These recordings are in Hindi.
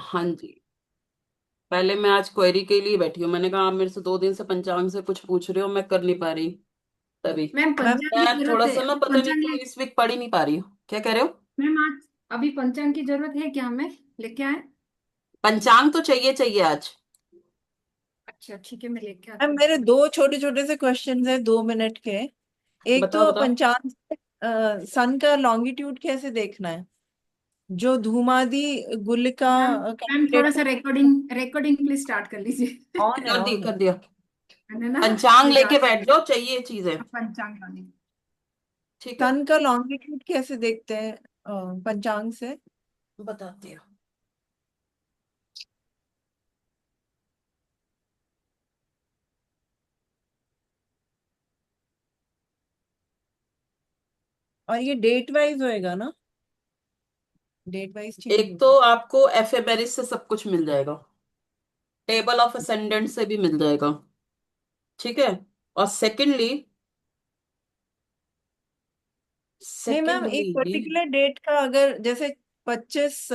हाँ जी। पहले मैं आज क्वेरी के लिए बैठी हूँ, मैंने कहा आप मेरे से 2 दिन से पंचांग से कुछ पूछ रहे हो, मैं कर नहीं पा रही। तभी मैम मैम पंचांग की मैं जरूरत थोड़ा है, सा ना, अभी पता नहीं पंचांग क्यों है। इस वीक पढ़ ही नहीं पा रही हूँ। क्या कह रहे हो? मैम आज अभी पंचांग की जरूरत है क्या, हमें लेके आए? पंचांग तो चाहिए चाहिए आज। अच्छा ठीक है, मैं लेके मैम आती हूँ। मेरे दो छोटे छोटे से क्वेश्चन है, 2 मिनट के। एक बताओ तो बताओ। पंचांग से सन का लॉन्गिट्यूड कैसे देखना है, जो धूमादी गुलिका मैम मैम कैलकुलेट थोड़ा सा कर। रिकॉर्डिंग रिकॉर्डिंग प्लीज स्टार्ट कर लीजिए। ऑन है, कर दिया ऑन है। कर दिया। है ना? पंचांग मैं लेके जाती बैठ जाओ, चाहिए चीजें। हूँ पंचांग वाली। ठीक है, सन का लॉन्गिट्यूड कैसे देखते हैं पंचांग से। बताती हूँ। और ये डेट वाइज होएगा ना, डेट वाइज चेंज एक तो होगा। आपको एफएमएरिस से सब कुछ मिल जाएगा, टेबल ऑफ असेंडेंट से भी मिल जाएगा। ठीक है। और सेकेंडली, नहीं मैम, एक सेकेंडली पर्टिकुलर डेट का अगर जैसे 25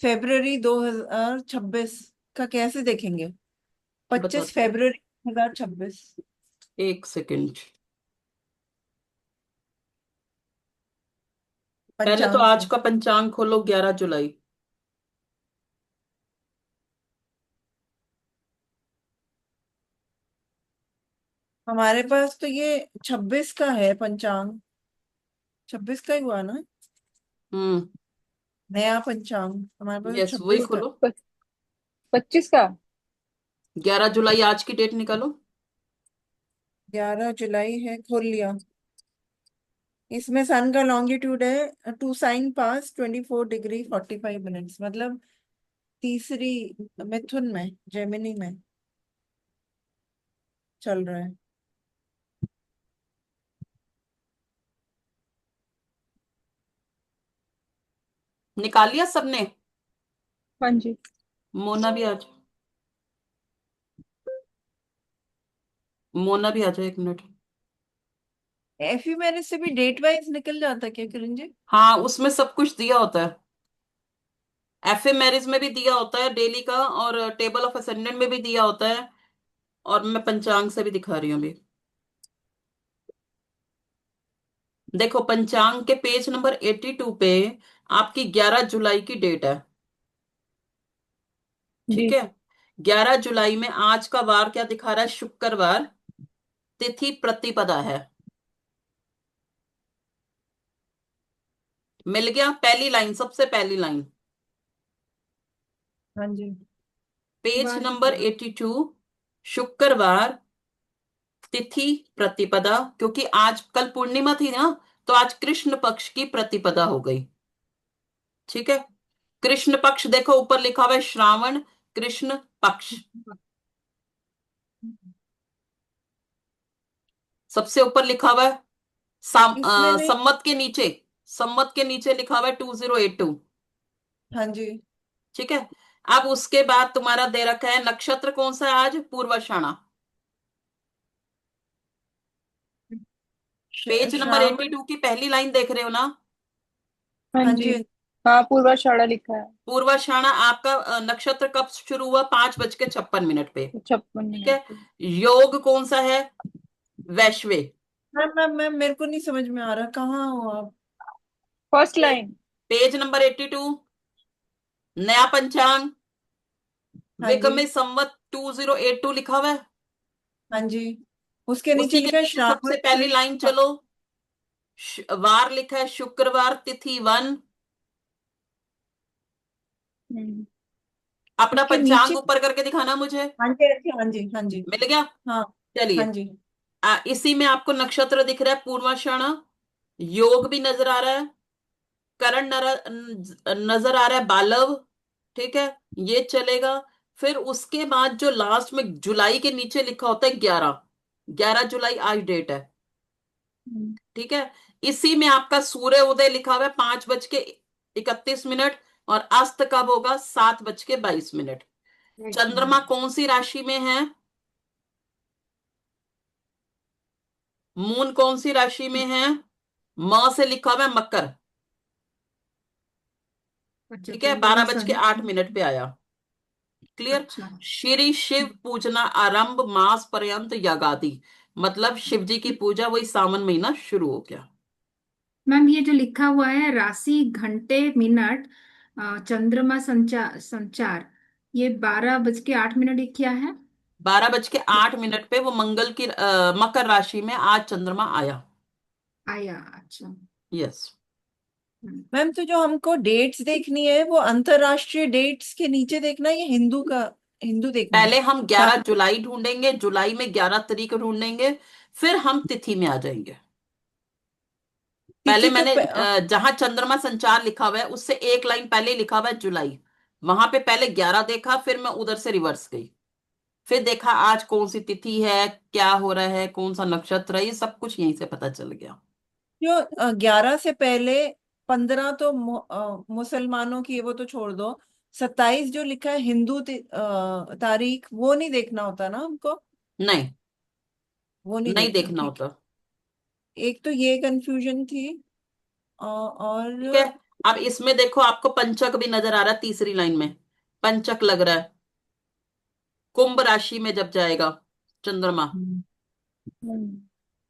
फरवरी 2026 का कैसे देखेंगे। पच्चीस बताती हूँ, फरवरी 2026 एक सेकेंड। पहले तो पंचांग आज से। का पंचांग खोलो, 11 जुलाई। हमारे पास तो ये 26 का है पंचांग, 26 का ही हुआ ना। हम्म। नया पंचांग हमारे पास यस, वही 26 का। खोलो। 25 का। 11 जुलाई आज की डेट निकालो। 11 जुलाई है, खोल लिया। इसमें सन का लॉन्गिट्यूड है टू साइन पास 24 डिग्री 45 मिनट्स, मतलब तीसरी मिथुन में, जेमिनी में चल रहा है। निकाल लिया सबने? हाँ जी। मोना भी आ जाओ, मोना भी आ जाओ, 1 मिनट। एफईमेरिस से भी डेट वाइज निकल जाता क्या किरण जी। हाँ, उसमें सब कुछ दिया होता है। एफए मैरिज में भी दिया होता है डेली का, और टेबल ऑफ असेंडेंट में भी दिया होता है। और मैं पंचांग से भी दिखा रही हूँ अभी। देखो, पंचांग के पेज नंबर 82 पे आपकी 11 जुलाई की डेट है। ठीक जी। है। 11 जुलाई में आज का वार क्या दिखा रहा है? शुक्रवार। तिथि प्रतिपदा है। मिल गया? पहली लाइन, सबसे पहली लाइन। हाँ जी। पेज बार नंबर 82, शुक्रवार, तिथि प्रतिपदा। क्योंकि आज कल पूर्णिमा थी ना, तो आज कृष्ण पक्ष की प्रतिपदा हो गई। ठीक है। कृष्ण पक्ष देखो, ऊपर लिखा हुआ है श्रावण कृष्ण पक्ष। सबसे ऊपर लिखा हुआ है इसमें नहीं। संवत के नीचे, संवत के नीचे लिखा हुआ है 2082। हाँ जी। ठीक है। अब उसके बाद तुम्हारा दे रखा है नक्षत्र कौन सा है आज? पूर्वाषाढ़ा। Page number Shravan. 82 की पहली लाइन देख रहे हो ना? हाँ हाँ जी। जी। हाँ पूर्वाषाढ़ा लिखा है। पूर्वाषाढ़ा आपका नक्षत्र कब शुरू हुआ? 5:56 पे। 56 मिनट ठीक है। पे। योग कौन सा है? वैश्वे। मैम मेरे को नहीं समझ में आ रहा, कहाँ हो आप। फर्स्ट पे, लाइन। पेज नंबर 82, नया पंचांग, हाँ जी। विक्रमी संवत 2082 लिखा हुआ है। हाँ जी। उसके नीचे उसी के लिखा है नीचे श्रावण सबसे पहली कृष्ण लाइन पक्ष। चलो। वार लिखा है शुक्रवार, तिथि 1। हम्म। अपना उसके नीचे। पंचांग ऊपर करके दिखाना मुझे। हाँ जी, हाँ जी, हाँ जी, हाँ जी। मिल गया? हाँ। हाँ चलिए। जी। इसी में आपको नक्षत्र दिख रहा है पूर्वाषाढ़ा। योग भी नजर आ रहा है। करण नजर आ रहा है, बालव। ठीक है। ये चलेगा। फिर उसके बाद जो लास्ट में जुलाई के नीचे लिखा होता है 11, 11 जुलाई आज डेट है। हम्म। ठीक है। इसी में आपका सूर्य उदय लिखा हुआ है 5:31। और अस्त कब होगा? 7:22। एक चंद्रमा मिनट। कौन सी राशि में है? मून कौन सी राशि में है? म से लिखा हुआ है मकर। अच्छा, ठीक तो है, वही 12:08 पे आया। क्लियर। अच्छा। श्री शिव पूजना आरंभ मास पर्यंत यगादि, मतलब शिव जी की पूजा वही सावन महीना शुरू हो गया। मैम ये जो लिखा हुआ है राशि घंटे मिनट चंद्रमा संचार संचार, ये 12:08 ये क्या है? 12:08 पे वो मंगल की मकर राशि में आज चंद्रमा आया। आया, अच्छा। यस। हम्म। मैम तो जो हमको डेट्स देखनी है वो अंतरराष्ट्रीय डेट्स के नीचे देखना है या हिंदू का, हिंदू देखना है? पहले हम सा- 11 जुलाई ढूंढेंगे, जुलाई में 11 तारीख ढूंढेंगे, फिर हम तिथि में आ जाएंगे। पहले तिथि तो मैंने जहां चंद्रमा संचार लिखा हुआ है उससे एक लाइन पहले लिखा हुआ है जुलाई, वहां पे पहले 11 देखा, फिर मैं उधर से रिवर्स गई, फिर देखा आज कौन सी तिथि है, क्या हो रहा है, कौन सा नक्षत्र है, ये सब कुछ यहीं से पता चल गया। जो 11 से पहले 15 तो मुसलमानों की है, वो तो छोड़ दो। 27 जो लिखा है हिंदू तारीख, वो नहीं देखना होता ना हमको? नहीं, वो नहीं नहीं देखना, देखना ठीक होता। है। एक तो ये कंफ्यूजन थी। ठीक है। और अब इसमें देखो आपको पंचक भी नजर आ रहा है, तीसरी लाइन में पंचक लग रहा है, कुंभ राशि में जब जाएगा चंद्रमा। हम्म, हम्म।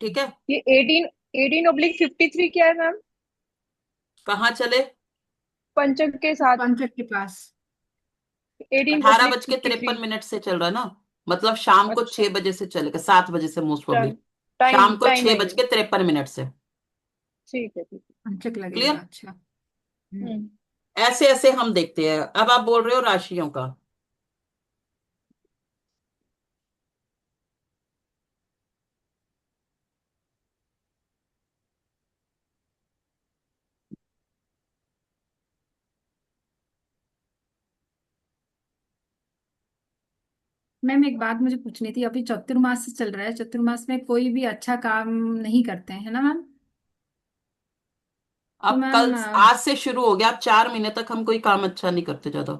ठीक है। ये 18/53 क्या है मैम? कहाँ चले? पंचक के साथ पंचक के पास। एटीन अठारह ऑब्लिक बज के फिफ्टी थ्री तिरपन मिनट से चल रहा है ना, मतलब शाम को अच्छा। 6 बजे से चलेगा, 7 बजे से मोस्ट टाइम प्रोबेबली। टाइम शाम को टाइम छह है बज ये। के 53 मिनट से। ठीक है, ठीक पंचक लगेगा, क्लियर। अच्छा। है। ऐसे ऐसे हम देखते हैं। अब आप बोल रहे हो राशियों का। मैम एक बात मुझे पूछनी थी, अभी चतुर्मास चल रहा है, चतुर्मास में कोई भी अच्छा काम नहीं करते हैं, है ना मैम? तो अब मैम कल, आज से शुरू हो गया, अब 4 महीने तक हम कोई काम अच्छा नहीं करते ज्यादा।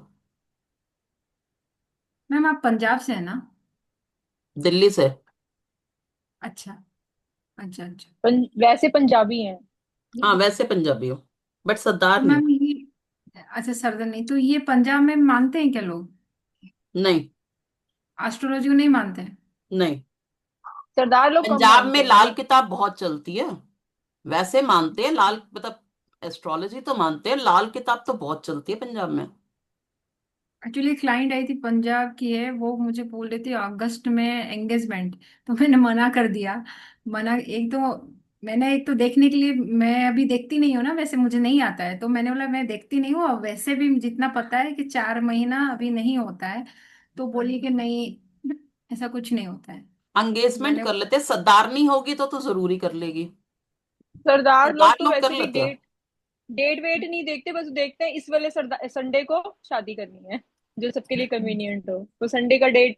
मैम आप पंजाब से है ना? दिल्ली से। अच्छा, अच्छा, अच्छा। वैसे पंजाबी हैं। हाँ वैसे पंजाबी हो, बट तो सरदार नहीं। मैम ये, अच्छा सरदर नहीं, तो ये पंजाब में मानते हैं क्या लोग? नहीं। एस्ट्रोलॉजी को नहीं मानते हैं? नहीं। सरदार लोग कम पंजाब मानते में हैं लाल लेकिन। किताब बहुत चलती है, वैसे मानते हैं लाल, मतलब एस्ट्रोलॉजी तो मानते हैं, लाल किताब तो बहुत चलती है पंजाब में। एक्चुअली क्लाइंट आई थी, पंजाब की है, वो मुझे बोल रही थी अगस्त में एंगेजमेंट, तो मैंने मना कर दिया। मना, एक तो मैंने, एक तो देखने के लिए, मैं अभी देखती नहीं हूँ ना, वैसे मुझे नहीं आता है, तो मैंने बोला मैं देखती नहीं हूँ, और वैसे भी जितना पता है कि 4 महीना अभी नहीं होता है, तो बोली कि नहीं, ऐसा कुछ नहीं होता है। एंगेजमेंट मैंने, कर लेते हैं, सरदारनी होगी तो जरूरी कर लेगी। सरदार लोग सरदार तो लोग कर वैसे भी लेते हैं। डेट डेट वेट नहीं देखते, बस देखते हैं इस वाले संडे को शादी करनी है, जो सबके लिए कन्वीनियंट हो, तो संडे का डेट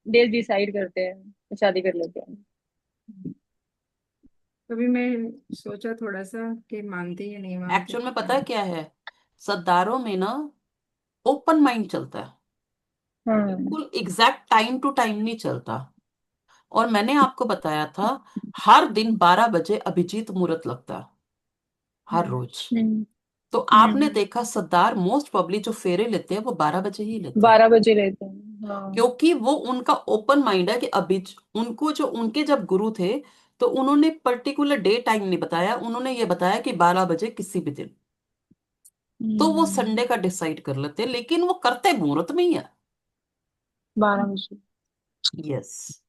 डेट डिसाइड करते हैं तो शादी कर लेते हैं। कभी मैं सोचा थोड़ा सा कि मानते या नहीं मानते। एक्चुअल में पता है क्या है, सरदारों में ना ओपन माइंड चलता है, हाँ। बिल्कुल एग्जैक्ट टाइम टू टाइम नहीं चलता। और मैंने आपको बताया था, हर दिन 12 बजे अभिजीत मुहूर्त लगता है, हर हम्म, रोज। हम्म। तो आपने हम्म। देखा सरदार मोस्ट प्रोबेबली जो फेरे लेते हैं वो 12 बजे ही लेते हैं, 12 बजे रहते हैं, हाँ। क्योंकि वो उनका ओपन माइंड है कि अभी उनको, जो उनके जब गुरु थे, तो उन्होंने पर्टिकुलर डे टाइम नहीं बताया, उन्होंने ये बताया कि 12 बजे किसी भी दिन। तो वो हम्म। संडे का डिसाइड कर लेते हैं, लेकिन वो करते मुहूर्त में ही है। 12 बजे। यस।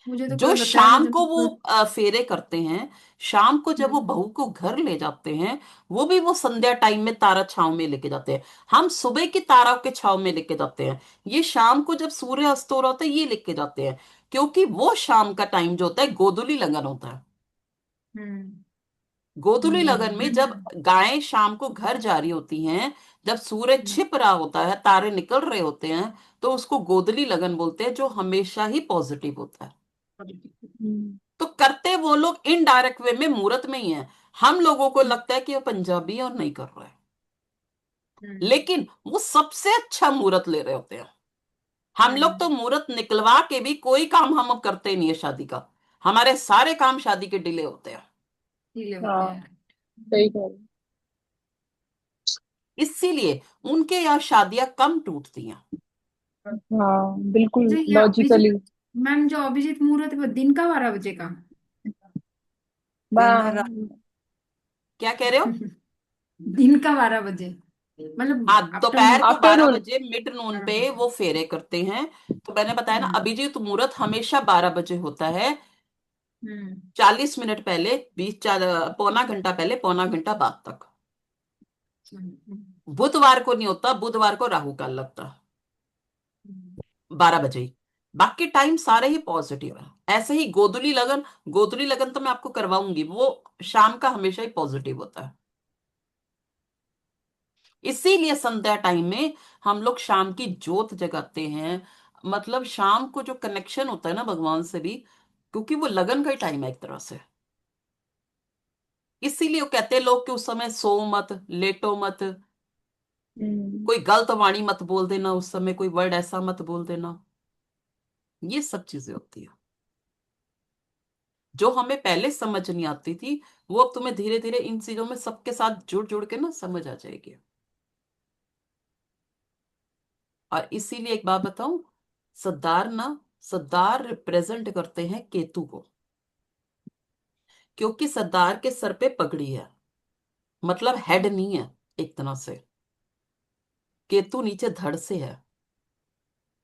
मुझे तो जो कोई बताएगा शाम को वो जब। फेरे करते हैं, शाम को जब वो हम्म, बहू को घर ले जाते हैं, वो भी वो संध्या टाइम में तारा छांव में लेके जाते हैं। हम सुबह की तारा के छांव में लेके जाते हैं, ये शाम को जब सूर्य अस्त हो रहा होता है ये लेके जाते हैं, क्योंकि वो शाम का टाइम जो होता है गोधूली लगन होता है। हम्म, गोधूली लगन में जब हम्म, गायें शाम को घर जा रही होती हैं, जब सूर्य हम्म, छिप रहा होता है, तारे निकल रहे होते हैं, तो उसको गोधूली लगन बोलते हैं, जो हमेशा ही पॉजिटिव होता है। हम्म। तो करते वो लोग इनडायरेक्ट वे में मुहूर्त में ही है। हम लोगों को लगता है कि वो पंजाबी है और नहीं कर रहा है, हम्म, लेकिन वो सबसे अच्छा मुहूर्त ले रहे होते हैं। हम लोग हम्म, तो मुहूर्त निकलवा के भी कोई काम हम अब करते नहीं है शादी का, हमारे सारे काम शादी के डिले होते हैं। गीले होते हाँ, हैं। सही कह रहे इसीलिए उनके यहाँ शादियां कम टूटती हैं। हाँ बिल्कुल जो ये लॉजिकली। अभिजीत, मैम जो अभिजीत मुहूर्त है वो दिन का 12 बजे का? दिन रात। क्या कह रहे हो? दिन का 12 बजे, हाँ, मतलब दोपहर आफ्टरनून। को बारह आफ्टरनून। बजे मिड नून पे 12 बजे। वो फेरे करते हैं। तो मैंने बताया ना, हम्म। अभिजीत मुहूर्त हमेशा 12 बजे होता है। हम्म। 40 मिनट पहले, 20 पौना घंटा पहले, पौना घंटा बाद तक। हम्म। बुधवार को नहीं होता, बुधवार को राहु काल लगता, 12 बजे ही। बाकी टाइम सारे ही पॉजिटिव है। ऐसे ही गोधुली लगन, गोधुली लगन तो मैं आपको करवाऊंगी, वो शाम का हमेशा ही पॉजिटिव होता है। इसीलिए संध्या टाइम में हम लोग शाम की जोत जगाते हैं। मतलब शाम को जो कनेक्शन होता है ना भगवान से भी, क्योंकि वो लगन का ही टाइम है एक तरह से। इसीलिए वो कहते हैं लोग कि उस समय सो मत, लेटो मत, हम्म। कोई गलत वाणी मत बोल देना, उस समय कोई वर्ड ऐसा मत बोल देना। ये सब चीजें होती है जो हमें पहले समझ नहीं आती थी, वो अब तुम्हें धीरे धीरे इन चीजों में सबके साथ जुड़ जुड़ के ना समझ आ जाएगी। और इसीलिए एक बात बताऊं, सरदार ना, सरदार रिप्रेजेंट करते हैं केतु को, क्योंकि सरदार के सर पे पगड़ी है, मतलब हेड नहीं है एक तरह से, केतु नीचे धड़ से है।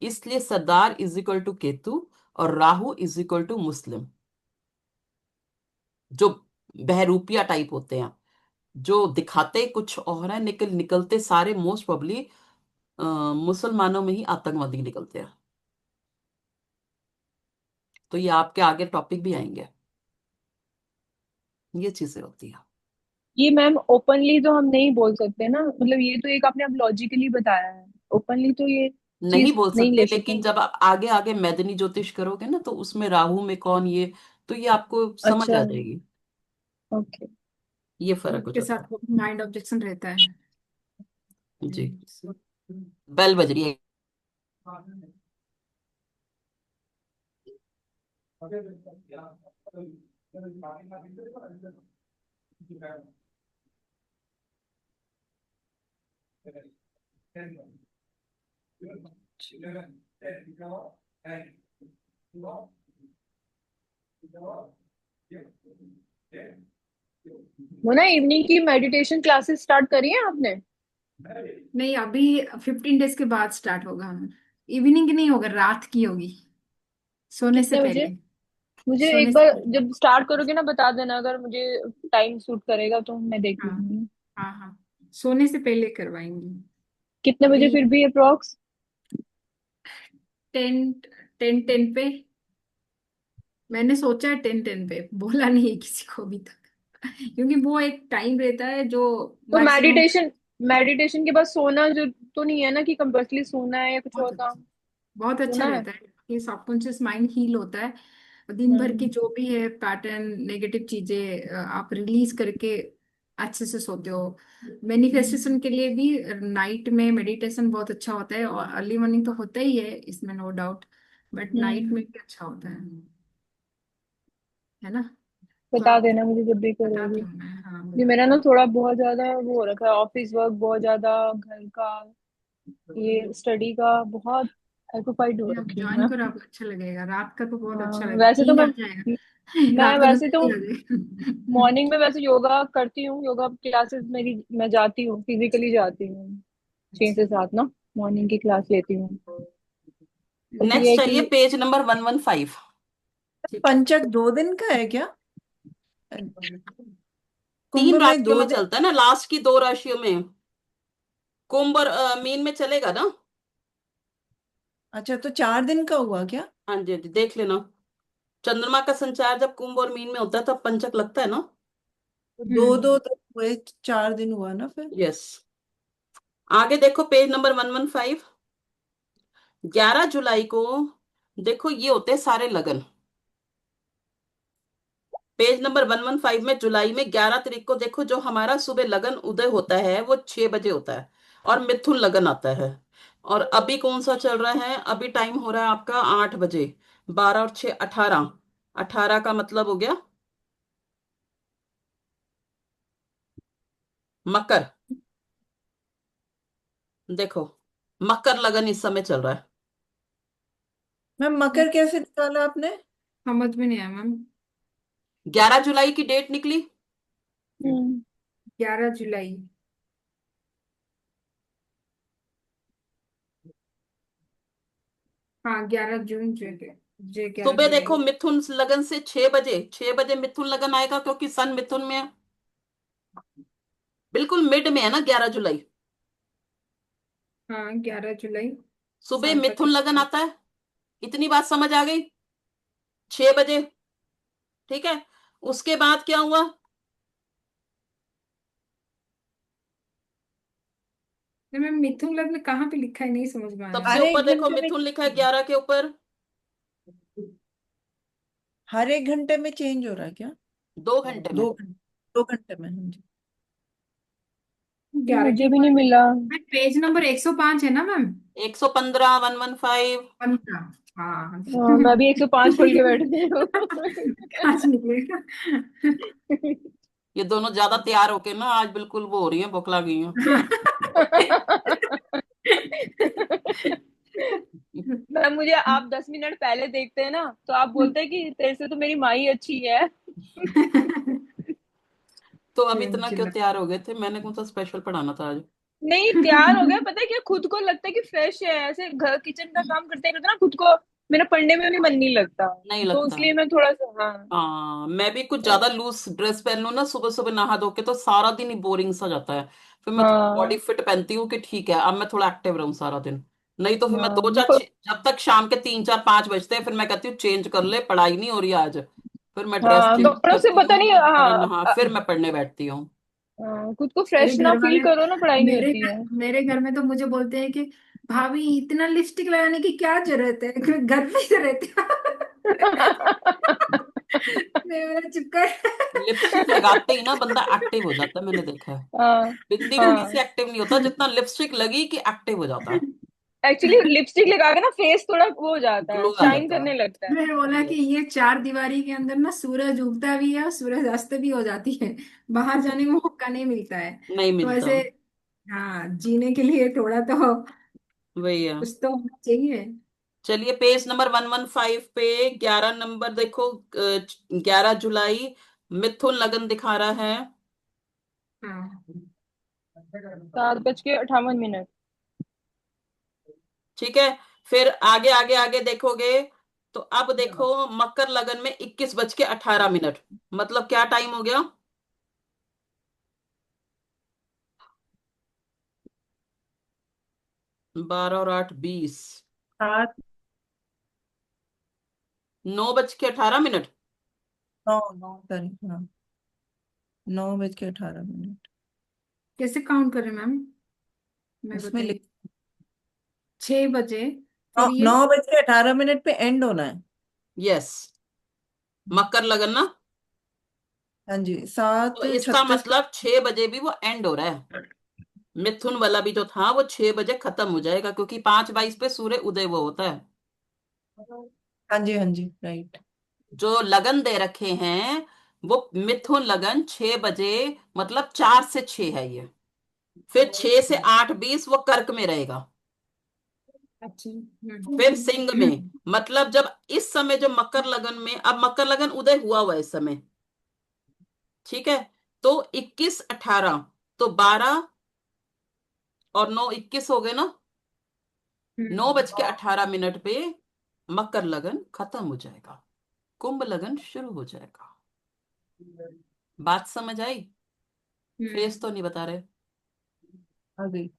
इसलिए सरदार इज इक्वल टू केतु, और राहु इज इक्वल टू मुस्लिम, जो बहरूपिया टाइप होते हैं, जो दिखाते कुछ और है, निकलते सारे मोस्ट प्रोबली मुसलमानों में ही आतंकवादी निकलते हैं। तो ये आपके आगे टॉपिक भी आएंगे, ये चीजें होती है। ये मैम ओपनली तो हम नहीं बोल सकते ना, मतलब ये तो एक आपने अब लॉजिकली बताया है, ओपनली तो ये नहीं चीज बोल नहीं सकते, ले लेकिन सकते। जब आप आगे आगे मैदनी ज्योतिष करोगे ना, तो उसमें राहु में कौन ये, तो ये आपको समझ अच्छा। आ जाएगी। ओके। ये फर्क हो के जाता साथ माइंड ऑब्जेक्शन रहता है। है जी। बेल बज रही है। वो ना इवनिंग की मेडिटेशन क्लासेस स्टार्ट करी है आपने? नहीं, अभी 15 डेज के बाद स्टार्ट होगा। इवनिंग की नहीं होगा, रात की होगी, सोने से कितने बजे? पहले। मुझे सोने एक से बार पहले। जब स्टार्ट करोगे ना बता देना, अगर मुझे टाइम सूट करेगा तो मैं देख हाँ। लूंगी। हाँ हाँ, सोने से पहले करवाएंगे। कितने बजे अभी फिर भी अप्रोक्स? 10, 10 पे। मैंने सोचा है 10 पे, बोला नहीं है किसी को अभी तक। क्योंकि वो एक टाइम रहता है जो तो मैक्सिमम। मेडिटेशन, मेडिटेशन के बाद सोना जो तो नहीं है ना कि कंपल्सरी सोना है या कुछ बहुत और अच्छा, काम? बहुत अच्छा सोना है। रहता है कि सबकॉन्शियस माइंड हील होता है। और दिन भर की हम्म। जो भी है पैटर्न, नेगेटिव चीजें आप रिलीज करके अच्छे से सोते हो। मैनिफेस्टेशन के लिए भी नाइट में मेडिटेशन बहुत अच्छा होता है, और अर्ली मॉर्निंग तो होता ही है, इसमें नो डाउट, बट नाइट में हम्म। भी अच्छा होता है ना? तो बता आप, देना मुझे जब भी बताती करोगे। हूँ मैं, हाँ ये मेरा बताती ना हूँ। थोड़ा बहुत ज्यादा वो हो रखा है, ऑफिस वर्क बहुत ज्यादा, घर का, ये स्टडी का बहुत ऑक्युपाइड हो नहीं, आप रखी हूँ ज्वाइन मैं। करो, आपको अच्छा लगेगा, रात का तो बहुत हाँ अच्छा लगेगा, वैसे तो नींद मैं आ जाएगा। मैं रात को तो वैसे तो नींद आ जाएगा। मॉर्निंग में वैसे योगा करती हूँ, योगा क्लासेस मेरी मैं जाती हूँ, फिजिकली जाती हूँ। 6 से 7 ना मॉर्निंग की क्लास लेती हूँ। बट ये नेक्स्ट है चलिए, कि पेज नंबर 115। ठीक है। पंचक 2 दिन का है क्या? कुंभ तीन में राशियों दो में दिन चलता है ना, लास्ट की दो राशियों में। कुंभ और मीन में चलेगा ना। अच्छा, तो 4 दिन का हुआ क्या? हाँ जी, हाँ जी, देख लेना। चंद्रमा का संचार जब कुंभ और मीन में होता है तब पंचक लगता है ना। तो दो हम्म। दो तो हुए, 4 दिन हुआ ना फिर। यस। आगे देखो, पेज नंबर 115। 11 जुलाई को, देखो ये होते हैं सारे लगन। पेज नंबर 115 में जुलाई में 11 तारीख को देखो, जो हमारा सुबह लगन उदय होता है वो 6 बजे होता है, और मिथुन लगन आता है। और अभी कौन सा चल रहा है, अभी टाइम हो रहा है आपका 8 बजे। 12 और 6 18, 18 का मतलब हो गया मकर। देखो, मकर लगन इस समय चल रहा है। मैम मकर कैसे निकाला आपने? समझ में नहीं आया मैम। 11 जुलाई की डेट निकली। हम्म 11 जुलाई। हाँ 11 जून जे ग्यारह सुबह जुलाई देखो मिथुन लगन से 6 बजे, 6 बजे मिथुन लगन आएगा क्योंकि सन मिथुन में है। बिल्कुल मिड में है ना 11 जुलाई। हाँ 11 जुलाई सुबह 7 बजे। मिथुन लगन आता है। इतनी बात समझ आ गई? 6 बजे। ठीक है। उसके बाद क्या हुआ? नहीं मैम, मिथुन लग्न कहाँ पे लिखा है, नहीं समझ में आया। सबसे हर ऊपर एक देखो घंटे में, मिथुन लिखा है 11 के ऊपर। हर एक घंटे में चेंज हो रहा है क्या? 2 घंटे में। 2 घंटे, 2 घंटे में, हाँ जी। 11 के मुझे भी ऊपर। नहीं मिला। मैम पेज नंबर 105 है ना मैम? 115, 115। 15। हाँ हाँ, मैं भी 105 खोल के बैठी हूँ। कहाँ से निकलेगा। ये दोनों ज्यादा तैयार होके ना आज बिल्कुल वो हो रही है, बौखला गई हैं। मैं मुझे आप 10 मिनट पहले देखते हैं ना, तो आप बोलते हैं कि तेरे से तो मेरी माँ ही अच्छी है। तो अब इतना क्यों चलो। तैयार हो गए थे? मैंने कौन सा स्पेशल पढ़ाना था आज? नहीं, तैयार हो गया, पता है क्या, खुद को लगता है कि फ्रेश है, ऐसे घर किचन का काम करते करते ना खुद को मेरा पढ़ने में भी मन नहीं लगता। नहीं तो लगता। इसलिए मैं थोड़ा सा, हाँ। हाँ, मैं भी कुछ ज्यादा लूज ड्रेस पहन लूं ना सुबह सुबह नहा धो के तो सारा दिन ही बोरिंग सा जाता है। फिर मैं थोड़ा बॉडी हाँ फिट पहनती हूँ कि ठीक है अब मैं थोड़ा एक्टिव रहूं सारा दिन। नहीं तो फिर मैं हाँ दो चार देखो। जब तक शाम के 3, 4, 5 बजते हैं फिर मैं कहती हूँ चेंज कर ले, पढ़ाई नहीं हो रही आज। फिर मैं ड्रेस हाँ, चेंज कपड़ों से करती पता हूँ नहीं, और दोबारा हाँ। नहा फिर मैं पढ़ने बैठती हूँ। खुद को मेरे फ्रेश ना घर फील वाले, करो ना, पढ़ाई नहीं होती है। मेरे घर में तो मुझे बोलते हैं कि भाभी इतना लिपस्टिक लगाने की क्या जरूरत है, घर पे ही तो रहते हो। मैं बोला चुप कर। लिपस्टिक लगाते ही ना बंदा एक्टिव हो जाता है, मैंने देखा है। हाँ बिंदी बिंदी से हाँ। एक्टिव नहीं होता जितना लिपस्टिक लगी कि एक्टिव हो जाता है। एक्चुअली लिपस्टिक लगा के ना फेस थोड़ा वो हो जाता है, ग्लो आ शाइन जाता है। करने लगता है। मैंने बोला कि यस। ये चार दीवारी के अंदर ना सूरज उगता भी है और सूरज अस्त भी हो जाती है, बाहर जाने का मौका नहीं मिलता है। नहीं तो मिलता। ऐसे, हाँ जीने के लिए थोड़ा तो वही है। कुछ तो होना चाहिए। चलिए पेज नंबर 115 पे 11 नंबर देखो। 11 जुलाई मिथुन लगन दिखा रहा है। हाँ 7:58। ठीक है। फिर आगे आगे आगे देखोगे तो अब देखो मकर लगन में 21:18। मतलब क्या टाइम हो गया? 12 और 8 20। 7, 9:18। 9, 9 तारीख, हाँ, 9 बज के 18 मिनट। कैसे काउंट करें मैम, मैं उसमें लिख, बताइए। 6 बजे, नौ फिर ये। 9 बज के 18 मिनट पे एंड होना है। यस। मकर लगन ना। हाँ जी, सात तो इसका छत्तीस मतलब 6 बजे भी वो एंड हो रहा है। मिथुन वाला भी जो था वो 6 बजे खत्म हो जाएगा क्योंकि 5:22 पे सूर्य उदय वो होता है। हाँ जी, हाँ जी, राइट। जो लगन दे रखे हैं वो मिथुन लगन 6 बजे, मतलब 4 से 6 है ये। फिर 6 से 8:20 वो कर्क में रहेगा। अच्छा फिर सिंह में, मतलब जब इस समय जो मकर लगन में, अब मकर लगन उदय हुआ हुआ है इस समय। ठीक है। तो 21, 18, तो 12 और 9, 21 हो गए ना। 9:18 पे मकर लगन खत्म हो जाएगा, कुंभ लगन शुरू हो जाएगा। बात समझ आई? फेस तो नहीं बता रहे। आ गई।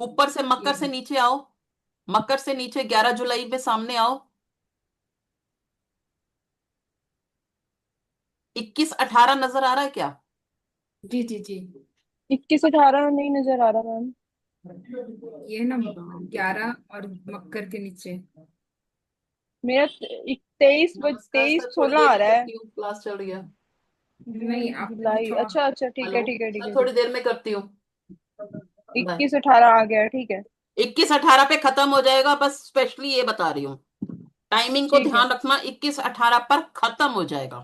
ऊपर से मकर से नीचे आओ। मकर से नीचे 11 जुलाई पे सामने आओ। 21, 18 नजर आ रहा है क्या? जी जी जी। 21, 18 नहीं नजर आ रहा मैम। ये ना 11 और मकर के नीचे। मेरा 23 नमस्कार तेईस सर, थोड़ी 16 देर आ में रहा है। करती हूँ, क्लास चल रही है। नहीं जून आपने जुलाई, कुछ अच्छा अच्छा, ठीक हेलो है ठीक है ठीक सर, है ठीक थोड़ी देर में करती हूँ। है। बाय। 21, 18 आ गया, ठीक है। 21, 18 पे खत्म हो जाएगा, बस स्पेशली ये बता रही हूँ। टाइमिंग को ठीक है। ध्यान रखना, 21, 18 पर खत्म हो जाएगा।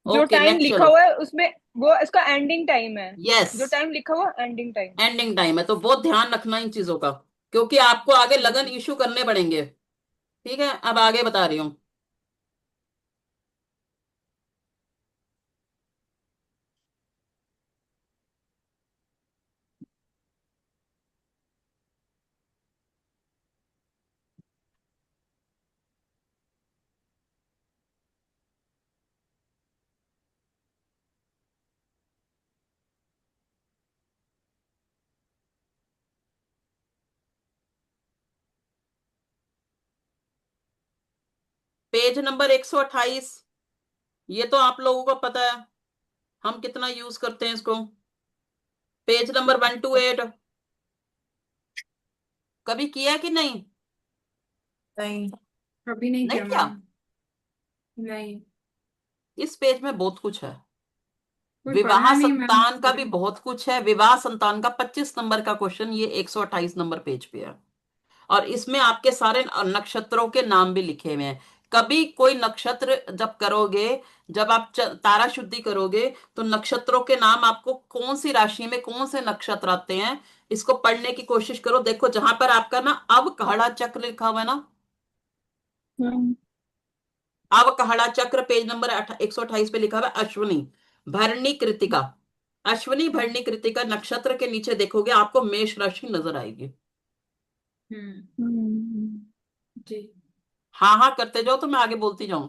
जो ओके टाइम नेक्स्ट लिखा चलो। हुआ है उसमें वो इसका एंडिंग टाइम है। यस, जो टाइम लिखा हुआ एंडिंग टाइम। एंडिंग टाइम है, तो बहुत ध्यान रखना इन चीजों का, क्योंकि आपको आगे लगन इशू करने पड़ेंगे। ठीक है, अब आगे बता रही हूँ। पेज नंबर 128, ये तो आप लोगों को पता है हम कितना यूज करते हैं इसको। पेज नंबर 128, कभी किया कि नहीं? नहीं। कभी नहीं नहीं किया किया? मैम। नहीं, इस पेज में बहुत कुछ है। कोई विवाह पढ़ा नहीं मैम संतान का भी पूरे। बहुत कुछ है। विवाह संतान का 25 नंबर का क्वेश्चन ये 128 नंबर पेज पे है। और इसमें आपके सारे नक्षत्रों के नाम भी लिखे हुए हैं। कभी कोई नक्षत्र जब करोगे, जब आप तारा शुद्धि करोगे, तो नक्षत्रों के नाम आपको कौन सी राशि में कौन से नक्षत्र आते हैं, इसको पढ़ने की कोशिश करो। देखो जहां पर आपका ना अवकहड़ा चक्र लिखा हुआ है ना, हम्म अवकहड़ा चक्र पेज नंबर 128 पे लिखा हुआ है अश्विनी भरणी कृतिका। अश्विनी भरणी कृतिका नक्षत्र के नीचे देखोगे आपको मेष राशि नजर आएगी। हम्म। हम्म। जी। हाँ हाँ करते जाओ तो मैं आगे बोलती जाऊं।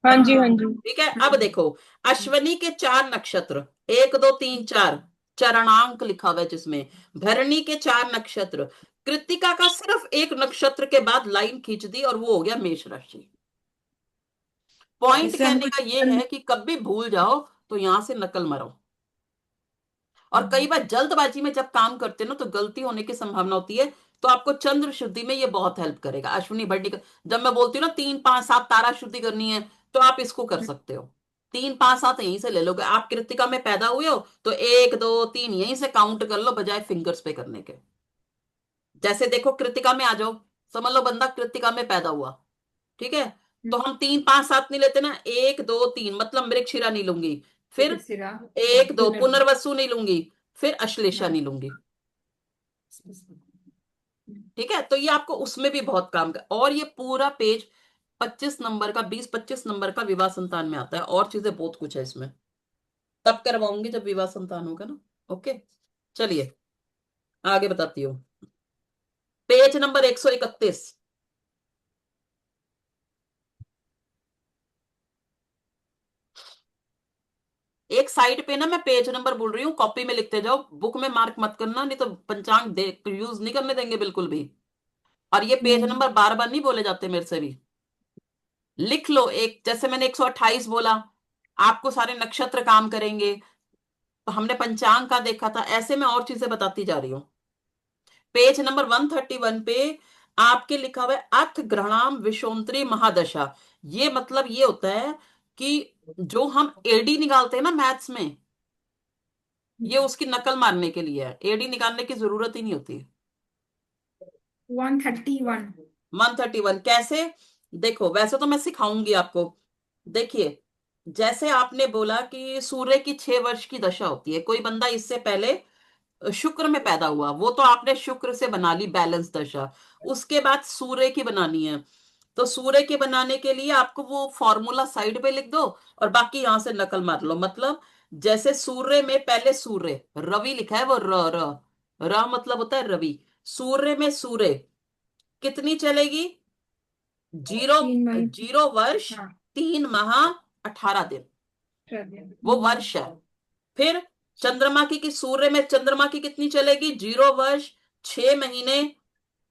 हाँ जी, हाँ हाँ। जी। ठीक है, अब हम्म। देखो, अश्विनी के 4 नक्षत्र, 1 2 3 4 चरणांक लिखा हुआ है जिसमें। भरणी के 4 नक्षत्र, कृत्तिका का सिर्फ एक नक्षत्र के बाद लाइन खींच दी और वो हो गया मेष राशि। पॉइंट इससे कहने हमको का ये है कि कभी भूल जाओ तो यहां से नकल मारो। और कई बार जल्दबाजी में जब काम करते हैं ना तो गलती होने की संभावना होती है। तो आपको चंद्र शुद्धि में ये बहुत हेल्प करेगा। अश्विनी भट्टी का, जब मैं बोलती हूँ ना 3 5 7 तारा शुद्धि करनी है, तो आप इसको कर सकते हो। 3 5 7 यहीं से ले लोगे। आप कृत्तिका में पैदा हुए हो तो 1 2 3 यहीं से काउंट कर लो, बजाय फिंगर्स पे करने के। जैसे देखो कृत्तिका में आ जाओ, समझ लो बंदा कृत्तिका में पैदा हुआ, ठीक है, तो हम 3 5 7 नहीं लेते ना, 1 2 3 मतलब मृगशिरा नहीं लूंगी, फिर मृगशिरा। हाँ, 1 2 पुनर्वसु। पुनर्वसु नहीं लूंगी, फिर अश्लेषा हाँ। नहीं लूंगी। ठीक है, तो ये आपको उसमें भी बहुत काम का। और ये पूरा पेज 25 नंबर का, 20 25 नंबर का विवाह संतान में आता है। और चीजें बहुत कुछ है इसमें, तब करवाऊंगी जब विवाह संतान होगा ना। ओके, चलिए आगे बताती हूँ। पेज नंबर 131, एक साइड पे ना मैं पेज नंबर बोल रही हूँ, कॉपी में लिखते जाओ, बुक में मार्क मत करना, नहीं तो पंचांग देख यूज नहीं करने देंगे बिल्कुल भी। और ये पेज हम्म नंबर बार बार नहीं बोले जाते मेरे से भी। लिख लो, एक जैसे मैंने 128 बोला, आपको सारे नक्षत्र काम करेंगे। तो हमने पंचांग का देखा था, ऐसे मैं और चीजें बताती जा रही हूँ। पेज नंबर 131 पे आपके लिखा हुआ है अथ ग्रहणाम विशोंतरी महादशा। ये मतलब ये होता है कि जो हम एडी निकालते हैं ना मैथ्स में, ये उसकी नकल मारने के लिए है। एडी निकालने की जरूरत ही नहीं होती। 131। 131 कैसे? देखो वैसे तो मैं सिखाऊंगी आपको। देखिए, जैसे आपने बोला कि सूर्य की 6 वर्ष की दशा होती है, कोई बंदा इससे पहले शुक्र में पैदा हुआ, वो तो आपने शुक्र से बना ली बैलेंस दशा। उसके बाद सूर्य की बनानी है, तो सूर्य के बनाने के लिए आपको वो फॉर्मूला साइड पे लिख दो और बाकी यहां से नकल मार लो। मतलब जैसे सूर्य में पहले सूर्य रवि लिखा है, वो र र र मतलब होता है रवि। सूर्य में सूर्य कितनी चलेगी? जीरो, 3 महीने। 0 वर्ष, हाँ। 3 माह, 18 दिन, वो हम्म वर्ष है। फिर चंद्रमा की सूर्य में चंद्रमा की कितनी चलेगी? 0 वर्ष, 6 महीने,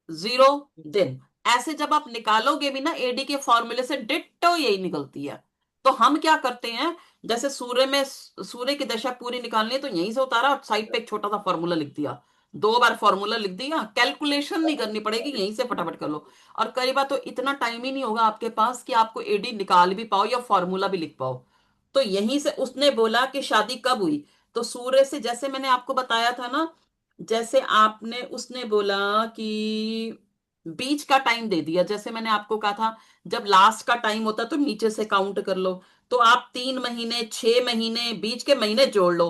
0 दिन। ऐसे जब आप निकालोगे भी ना एडी के फॉर्मूले से, डिट्टो यही निकलती है। तो हम क्या करते हैं, जैसे सूर्य में सूर्य की दशा पूरी निकालनी है तो यहीं से उतारा और साइड पे एक छोटा सा फॉर्मूला लिख दिया। 2 बार फॉर्मूला लिख दिया, कैलकुलेशन नहीं करनी पड़ेगी, यहीं से फटाफट कर लो। और कई बार तो इतना टाइम ही नहीं होगा आपके पास कि आपको एडी निकाल भी पाओ या फॉर्मूला भी लिख पाओ। तो यहीं से उसने बोला कि शादी कब हुई, तो सूर्य से, जैसे मैंने आपको बताया था ना, जैसे आपने उसने बोला कि बीच का टाइम दे दिया, जैसे मैंने आपको कहा था जब लास्ट का टाइम होता तो नीचे से काउंट कर लो। तो आप 3 महीने, 6 महीने, बीच के महीने जोड़ लो।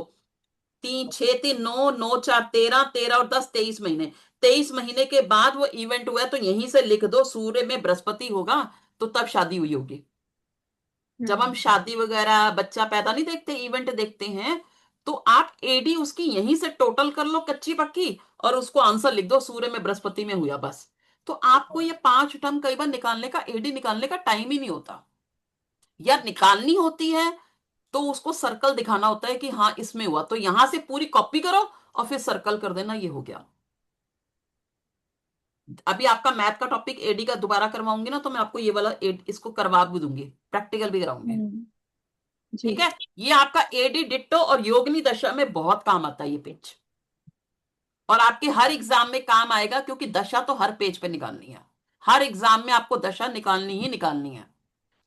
3 6 3 9, 9 4 13, 13 और 10 23 महीने। 23 महीने के बाद वो इवेंट हुआ है, तो यहीं से लिख दो सूर्य में बृहस्पति होगा, तो तब शादी हुई होगी। जब हम शादी वगैरह बच्चा पैदा नहीं देखते, इवेंट देखते हैं, तो आप एडी उसकी यहीं से टोटल कर लो कच्ची पक्की, और उसको आंसर लिख दो सूर्य में बृहस्पति में हुआ, बस। तो आपको ये 5 टर्म कई बार निकालने का, एडी निकालने का टाइम ही नहीं होता, या निकालनी होती है तो उसको सर्कल दिखाना होता है कि हाँ इसमें हुआ, तो यहां से पूरी कॉपी करो और फिर सर्कल कर देना, ये हो गया। अभी आपका मैथ का टॉपिक एडी का दोबारा करवाऊंगी ना, तो मैं आपको ये वाला इसको करवा भी दूंगी, प्रैक्टिकल भी कराऊंगी। जी। ठीक है। ये आपका एडी डिट्टो और योगिनी दशा में बहुत काम आता है ये पेज, और आपके हर एग्जाम में काम आएगा, क्योंकि दशा तो हर पेज पे निकालनी है। हर एग्जाम में आपको दशा निकालनी ही निकालनी है।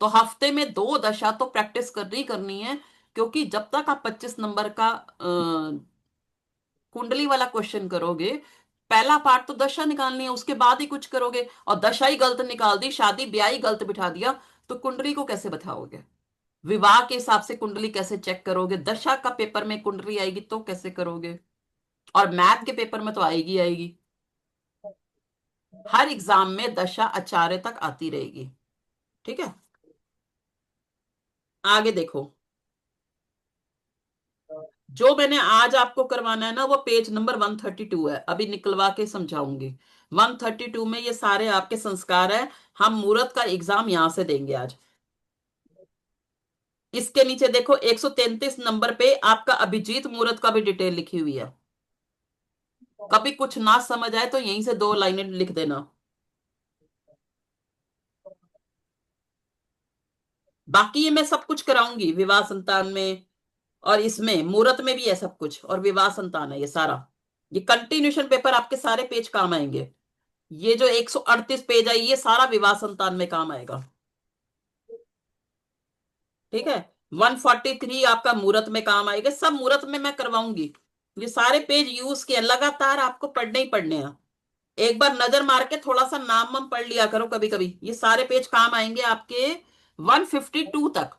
तो हफ्ते में 2 दशा तो प्रैक्टिस करनी ही करनी है, क्योंकि जब तक आप 25 नंबर का कुंडली वाला क्वेश्चन करोगे, पहला पार्ट तो दशा निकालनी है, उसके बाद ही कुछ करोगे, और दशा ही गलत निकाल दी, शादी ब्याह ही गलत बिठा दिया, तो कुंडली को कैसे बताओगे? विवाह के हिसाब से कुंडली कैसे चेक करोगे? दशा का पेपर में कुंडली आएगी तो कैसे करोगे? और मैथ के पेपर में तो आएगी आएगी। हर एग्जाम में दशा आचार्य तक आती रहेगी। ठीक है। आगे देखो, जो मैंने आज आपको करवाना है ना, वो पेज नंबर 132 है, अभी निकलवा के समझाऊंगी। 132 में ये सारे आपके संस्कार है। हम मुहूर्त का एग्जाम यहां से देंगे आज। इसके नीचे देखो, 133 नंबर पे आपका अभिजीत मुहूर्त का भी डिटेल लिखी हुई है। कभी कुछ ना समझ आए तो यहीं से 2 लाइनें लिख देना। बाकी ये मैं सब कुछ कराऊंगी, विवाह संतान में, और इसमें मुहूर्त में भी है सब कुछ, और विवाह संतान है ये सारा। ये कंटिन्यूशन पेपर आपके सारे पेज काम आएंगे। ये जो 138 पेज है, ये सारा विवाह संतान में काम आएगा। ठीक है। 143 आपका मुहूर्त में काम आएगा, सब मुहूर्त में मैं करवाऊंगी। ये सारे पेज यूज किए, लगातार आपको पढ़ने ही पढ़ने हैं। एक बार नजर मार के थोड़ा सा नाम वाम पढ़ लिया करो कभी कभी, ये सारे पेज काम आएंगे आपके 152 तक।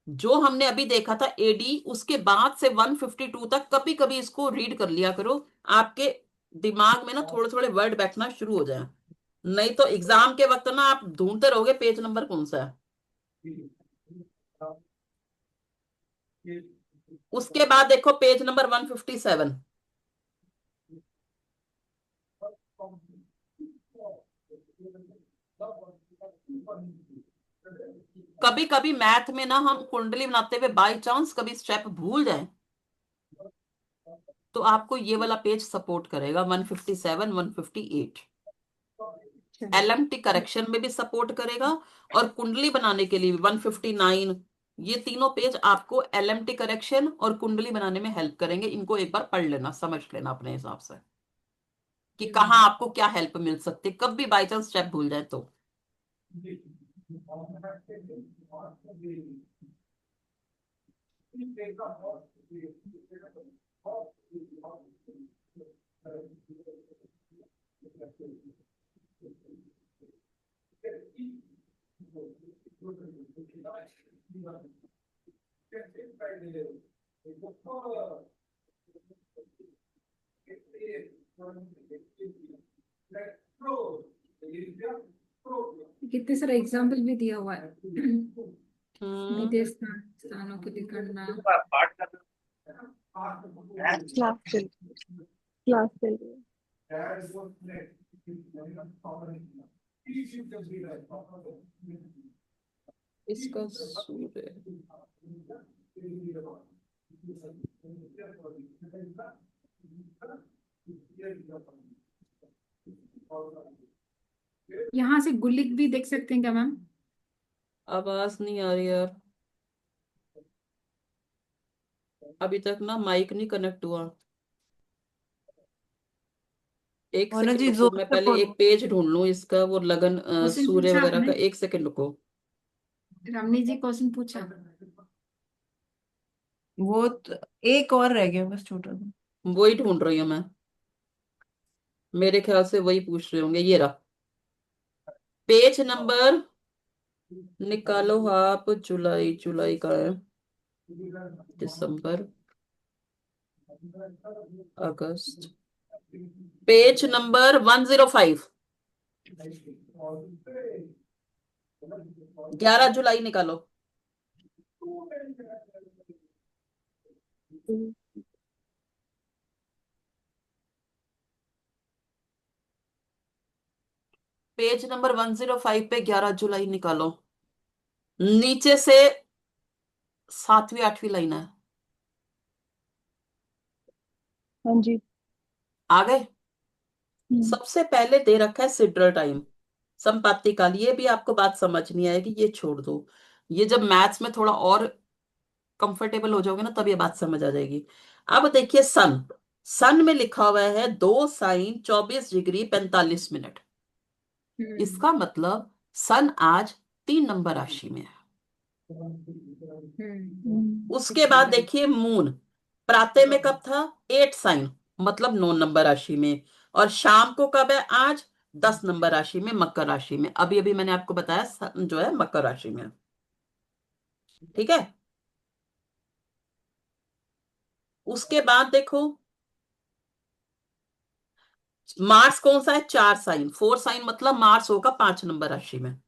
जो हमने अभी देखा था एडी, उसके बाद से 152 तक कभी कभी इसको रीड कर लिया करो। आपके दिमाग में ना थोड़े थोड़े वर्ड बैठना शुरू हो जाए, नहीं तो एग्जाम के वक्त ना आप ढूंढते रहोगे पेज नंबर कौन सा है। उसके बाद देखो पेज नंबर 157। कभी कभी मैथ में ना हम कुंडली बनाते हुए बाय चांस कभी स्टेप भूल जाएं, तो आपको ये वाला पेज सपोर्ट करेगा, 157 158। एलएमटी करेक्शन में भी सपोर्ट करेगा, और कुंडली बनाने के लिए भी 159। ये तीनों पेज आपको एलएमटी करेक्शन और कुंडली बनाने में हेल्प करेंगे। इनको एक बार पढ़ लेना, समझ लेना अपने हिसाब से कि कहाँ आपको क्या हेल्प मिल सकती है, कब भी बाई चांस स्टेप भूल जाए तो। कितने सारे एग्जाम्पल भी दिया हुआ है। हम्म। विदेश स्थानों के लिए करना। क्लास चल क्लास चल रही है। इसका सूर्य, यहाँ से गुलिक भी देख सकते हैं क्या मैम? आवाज नहीं आ रही यार, अभी तक ना माइक नहीं कनेक्ट हुआ। एक मोना सेकंड जी रुको, जोर मैं से पहले बोलो। एक पेज ढूंढ लूं इसका, वो लगन क्वेश्चन सूर्य पूछा वगैरह आपने? का। एक सेकंड रुको। रमनी जी क्वेश्चन पूछा? एक और रह गया बस छोटा सा। वही ढूंढ रही हूँ मैं, मेरे ख्याल से वही पूछ रहे होंगे। ये रहा पेज नंबर निकालो आप, जुलाई, जुलाई का है, दिसंबर, अगस्त, पेज नंबर 105, 11 जुलाई निकालो। पेज नंबर 105 पे 11 जुलाई निकालो। नीचे से 7वीं 8वीं लाइन है। हाँ जी। आ गए? हम्म। सबसे पहले दे रखा है सिड्रल टाइम, संपाति काल। ये भी आपको बात समझ नहीं आएगी, ये छोड़ दो। ये जब मैथ्स में थोड़ा और कंफर्टेबल हो जाओगे ना, तब ये बात समझ आ जाएगी। अब देखिए सन, सन में लिखा हुआ है 2 sin 24 डिग्री 45 मिनट। हम्म। इसका मतलब सन आज 3 नंबर राशि में है। उसके बाद शुक्र। देखिए मून, प्रातः में कब था? 8 साइन, मतलब 9 नंबर राशि में। और शाम को कब है? आज 10 नंबर राशि में, मकर राशि में। अभी अभी मैंने आपको बताया सन जो है मकर राशि में है। ठीक है। उसके बाद देखो मार्स कौन सा है? 4 साइन, 4 साइन, मतलब मार्स होगा 5 नंबर राशि में,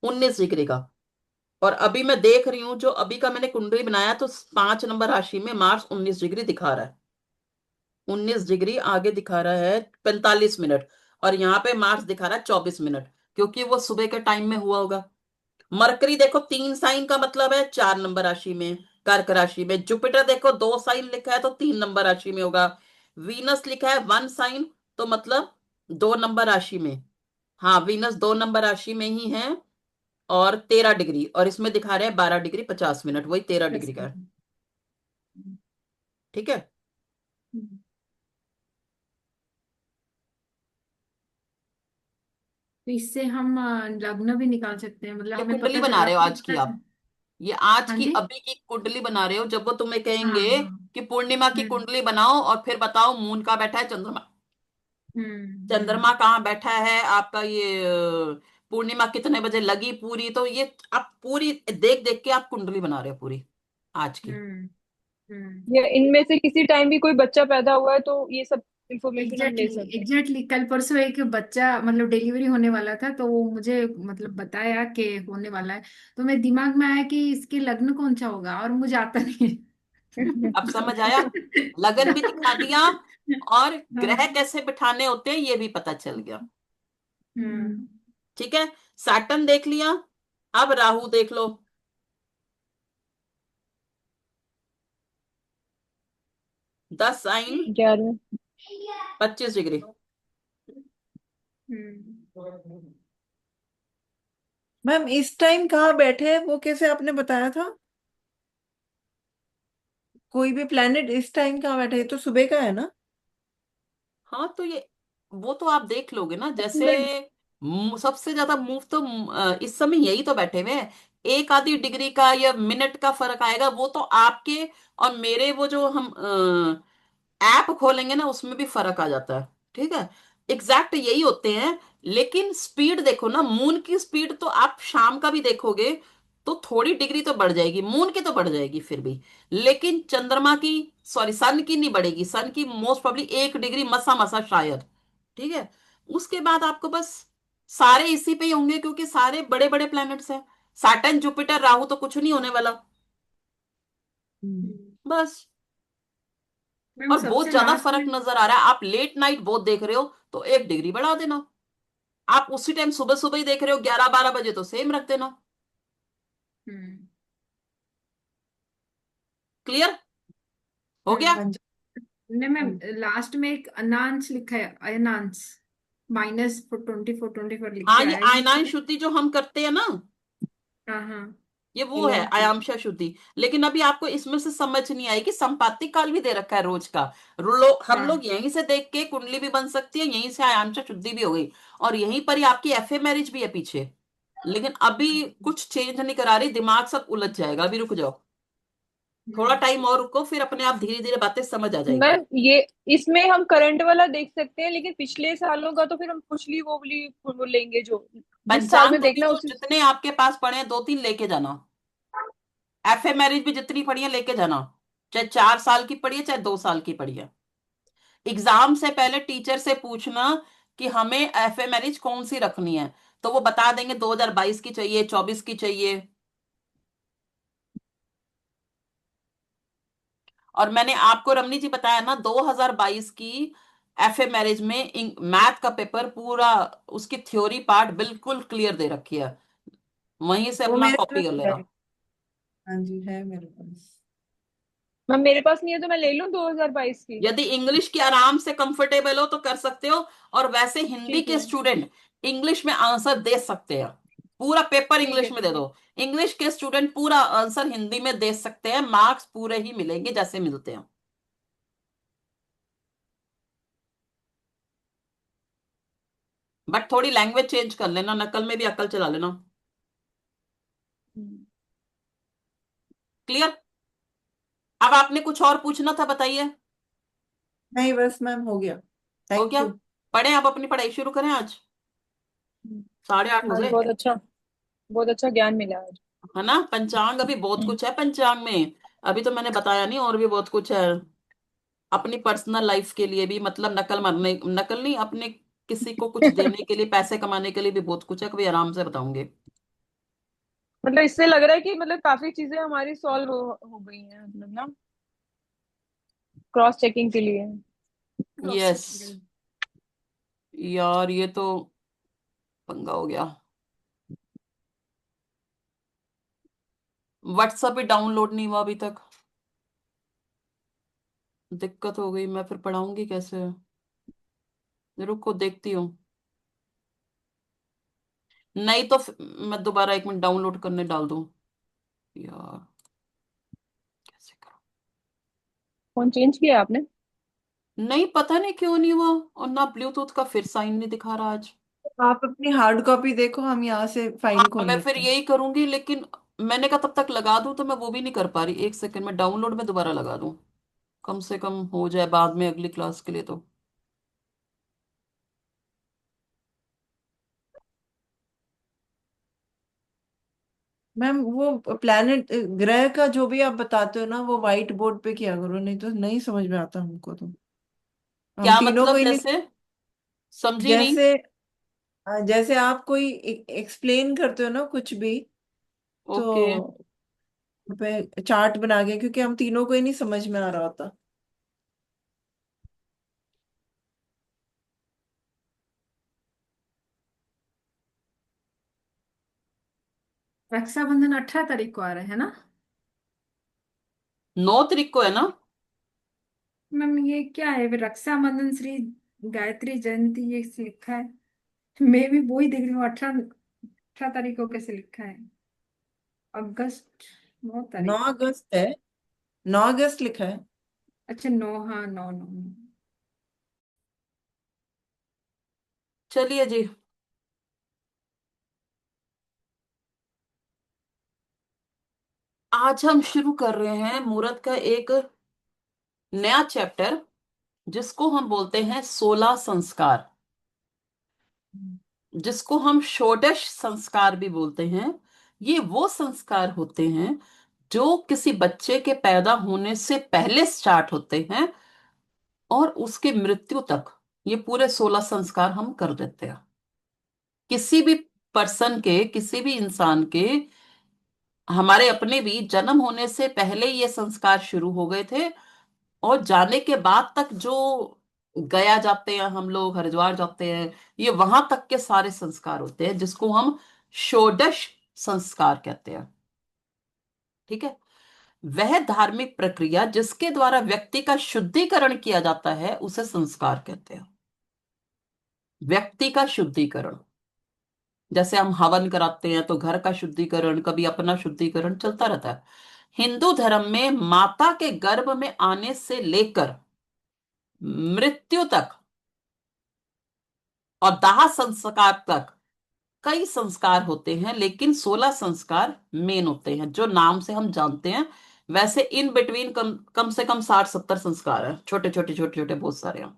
19 डिग्री का। और अभी मैं देख रही हूं, जो अभी का मैंने कुंडली बनाया, तो 5 नंबर राशि में मार्स 19 डिग्री दिखा रहा है। 19 डिग्री आगे दिखा रहा है 45 मिनट, और यहाँ पे मार्स दिखा रहा है 24 मिनट, क्योंकि वो सुबह के टाइम में हुआ होगा। मरकरी देखो 3 साइन का मतलब है 4 नंबर राशि में, कर्क राशि में। जुपिटर देखो 2 साइन लिखा है, तो 3 नंबर राशि में होगा। वीनस लिखा है 1 साइन, तो मतलब 2 नंबर राशि में। हाँ, वीनस 2 नंबर राशि में ही है। और 13 डिग्री, और इसमें दिखा रहे हैं 12 डिग्री 50 मिनट, वही 13 डिग्री का है। ठीक है। तो इससे हम लग्न भी निकाल सकते हैं, मतलब ये हमें कुंडली पता बना चला रहे हो कि आज की आप, ये आज हाँ की जी। अभी की कुंडली बना रहे हो। जब वो तुम्हें हाँ कहेंगे हाँ। कि पूर्णिमा की हम्म कुंडली बनाओ, और फिर बताओ मून का बैठा है, चंद्रमा, चंद्रमा हम्म। कहाँ बैठा है आपका, ये पूर्णिमा कितने बजे लगी पूरी, तो ये आप पूरी देख देख के आप कुंडली बना रहे हो पूरी आज की। हम्म हम्म। या इनमें से किसी टाइम भी कोई बच्चा पैदा हुआ है तो ये सब इंफॉर्मेशन हम ले एग्जैक्टली सकते हैं। एग्जैक्टली, कल परसों एक बच्चा मतलब डिलीवरी होने वाला था, तो वो मुझे मतलब बताया कि होने वाला है। तो मेरे दिमाग में आया कि इसके लग्न कौन सा होगा, और मुझे आता नहीं है। अब समझ आया? लगन भी दिखा दिया, और ग्रह हाँ। कैसे बिठाने होते हैं ये भी पता चल गया। हम्म ठीक है। सैटर्न देख लिया, अब राहु देख लो। 10 साइन ग्यारह। 25 डिग्री। हम्म। मैम इस टाइम कहाँ बैठे हैं वो कैसे आपने बताया था? कोई भी प्लेनेट इस टाइम कहाँ बैठे है? ये तो सुबह का है ना? हाँ, तो ये वो तो आप देख लोगे ना, जैसे मैं सबसे ज्यादा मूव तो इस समय यही तो बैठे हुए हैं। एक आधी डिग्री का या मिनट का फर्क आएगा, वो तो आपके और मेरे, वो जो हम ऐप खोलेंगे ना, उसमें भी फर्क आ जाता है। ठीक है। एग्जैक्ट यही होते हैं। लेकिन स्पीड देखो ना, मून की स्पीड तो आप शाम का भी देखोगे तो थोड़ी डिग्री तो बढ़ जाएगी, मून की तो बढ़ जाएगी फिर भी। लेकिन चंद्रमा की, सॉरी सन की नहीं बढ़ेगी। सन की मोस्ट प्रोबेबली 1 डिग्री मसा मसा शायद। ठीक है। उसके बाद आपको बस सारे इसी पे ही होंगे, क्योंकि सारे बड़े बड़े प्लैनेट्स हैं। सैटर्न जुपिटर राहु तो कुछ नहीं होने वाला। बस। मैम और बहुत सबसे ज्यादा लास्ट फर्क में। नजर आ रहा है, आप लेट नाइट बहुत देख रहे हो तो 1 डिग्री बढ़ा देना। आप उसी टाइम सुबह सुबह ही देख रहे हो 11 12 बजे, तो सेम रख देना। हम्म क्लियर हो गया? हम्म। हाँ जी। नहीं मैम, लास्ट में एक अनांश लिखा है, अनांश -24 24 लिख हाँ, के ये आया, ये आयनान क्या? शुद्धि जो हम करते हैं ना, हाँ हाँ। ये वो है एएमसी। आयामशा शुद्धि। लेकिन अभी आपको इसमें से समझ नहीं आएगी, संपातिक काल भी दे रखा है रोज का। हम हाँ। लोग यहीं से देख के कुंडली भी बन सकती है, यहीं से आयामशा शुद्धि भी हो गई, और यहीं पर ही आपकी एफए मैरिज भी है पीछे। लेकिन अभी कुछ चेंज नहीं करा रही, दिमाग सब उलझ जाएगा, अभी रुक जाओ। थोड़ा टाइम और रुको, फिर अपने आप धीरे धीरे बातें समझ आ जाएगी। मैम ये इसमें हम करंट वाला देख सकते हैं, लेकिन पिछले सालों का तो फिर हम पुछली वो लेंगे जो जिस साल पंचांग में देखना दोस्तों उसी। जितने आपके पास पढ़े हैं 2-3 लेके जाना। एफए मैरिज भी जितनी पढ़ी है लेके जाना, चाहे 4 साल की पढ़ी है चाहे 2 साल की पढ़ी है। एग्जाम से पहले टीचर से पूछना कि हमें एफए मैरिज कौन सी रखनी है, तो वो बता देंगे 2022 की चाहिए, 24 की चाहिए। और मैंने आपको रमनी जी बताया ना, 2022 की एफए मैरिज में मैथ का पेपर पूरा, उसकी थ्योरी पार्ट बिल्कुल क्लियर दे रखी है, वहीं से वो अपना मेरे कॉपी पास कर है। लेना। हाँ जी, है मेरे पास। मैम मेरे पास नहीं है तो मैं ले लूं 2022 की। यदि इंग्लिश की आराम से कंफर्टेबल हो तो कर सकते हो, और वैसे हिंदी ठीक के है। स्टूडेंट इंग्लिश में आंसर दे सकते हैं, पूरा पेपर ठीक है। इंग्लिश में दे ठीक है। दो। इंग्लिश के स्टूडेंट पूरा आंसर हिंदी में दे सकते हैं, मार्क्स पूरे ही मिलेंगे जैसे मिलते हैं। बट थोड़ी लैंग्वेज चेंज कर लेना, नकल में भी अकल चला लेना। हम्म। क्लियर? अब आपने कुछ और पूछना था, बताइए। नहीं बस मैम, हो गया। हो थैंक गया? यू। पढ़े, आप अपनी पढ़ाई शुरू करें आज। 8:30 हो आज गए। बहुत अच्छा ज्ञान मिला आज। है ना, पंचांग अभी बहुत हम्म। कुछ है पंचांग में, अभी तो मैंने बताया नहीं, और भी बहुत कुछ है। अपनी पर्सनल लाइफ के लिए भी, मतलब नकल मारने, नकल नहीं, अपने किसी को कुछ देने के लिए, पैसे कमाने के लिए भी बहुत कुछ है, कभी आराम से बताऊंगे। मतलब इससे लग रहा है कि मतलब काफी चीजें हमारी सॉल्व हो गई हैं, मतलब ना क्रॉस चेकिंग के लिए। यस यार, ये तो पंगा हो गया। व्हाट्सएप ही डाउनलोड नहीं हुआ अभी तक, दिक्कत हो गई, मैं फिर पढ़ाऊंगी कैसे? रुको देखती हूँ। नहीं तो मैं दोबारा 1 मिनट डाउनलोड करने डाल दूं। यार कैसे करूं? फोन चेंज किया आपने? नहीं, पता नहीं क्यों नहीं हुआ, और ना ब्लूटूथ का फिर साइन नहीं दिखा रहा आज। आप अपनी हार्ड कॉपी देखो, हम यहाँ से फाइल हाँ, खोल मैं फिर लेते हैं। यही करूंगी, लेकिन मैंने कहा तब तक लगा दूं, तो मैं वो भी नहीं कर पा रही। 1 सेकंड में डाउनलोड में दोबारा लगा दूं, कम से कम हो जाए बाद में अगली क्लास के लिए तो। मैम वो प्लैनेट ग्रह का जो भी आप बताते हो ना, वो व्हाइट बोर्ड पे किया करो, नहीं तो नहीं समझ में आता हमको तो। हम क्या तीनों को मतलब, ही नहीं। जैसे? समझी नहीं। जैसे जैसे आप कोई एक्सप्लेन करते हो ना कुछ भी, ओके। तो पे चार्ट बना के, क्योंकि हम तीनों को ही नहीं समझ में आ रहा होता। रक्षाबंधन 18 तारीख को आ रहा है ना? 9 तारीख को है ना? मैम ये क्या है, रक्षाबंधन श्री गायत्री जयंती ये लिखा है। मैं भी वो ही देख रही हूँ, 18 तारीख को कैसे लिखा है? अगस्त 9 9 तारीख को। अगस्त है। 9 अगस्त लिखा है। अच्छा 9, हाँ 9 9। चलिए जी, आज हम शुरू कर रहे हैं मुहूर्त का एक नया चैप्टर, जिसको हम बोलते हैं 16 संस्कार, जिसको हम षोडश संस्कार भी बोलते हैं। ये वो संस्कार होते हैं जो किसी बच्चे के पैदा होने से पहले स्टार्ट होते हैं, और उसके मृत्यु तक ये पूरे 16 संस्कार हम कर देते हैं। किसी भी पर्सन के, किसी भी इंसान के, हमारे अपने भी जन्म होने से पहले ये संस्कार शुरू हो गए थे, और जाने के बाद तक जो गया जाते हैं, हम लोग हरिद्वार जाते हैं, ये वहां तक के सारे संस्कार होते हैं, जिसको हम षोडश संस्कार कहते हैं। ठीक है? वह धार्मिक प्रक्रिया जिसके द्वारा व्यक्ति का शुद्धिकरण किया जाता है उसे संस्कार कहते हैं। व्यक्ति का शुद्धिकरण, जैसे हम हवन कराते हैं तो घर का शुद्धिकरण, कभी अपना शुद्धिकरण चलता रहता है। हिंदू धर्म में माता के गर्भ में आने से लेकर मृत्यु तक और दाह संस्कार तक कई संस्कार होते हैं, लेकिन 16 संस्कार मेन होते हैं, जो नाम से हम जानते हैं वैसे इन बिटवीन कम कम से कम 60-70 संस्कार है, छोटे छोटे छोटे छोटे बहुत सारे हैं।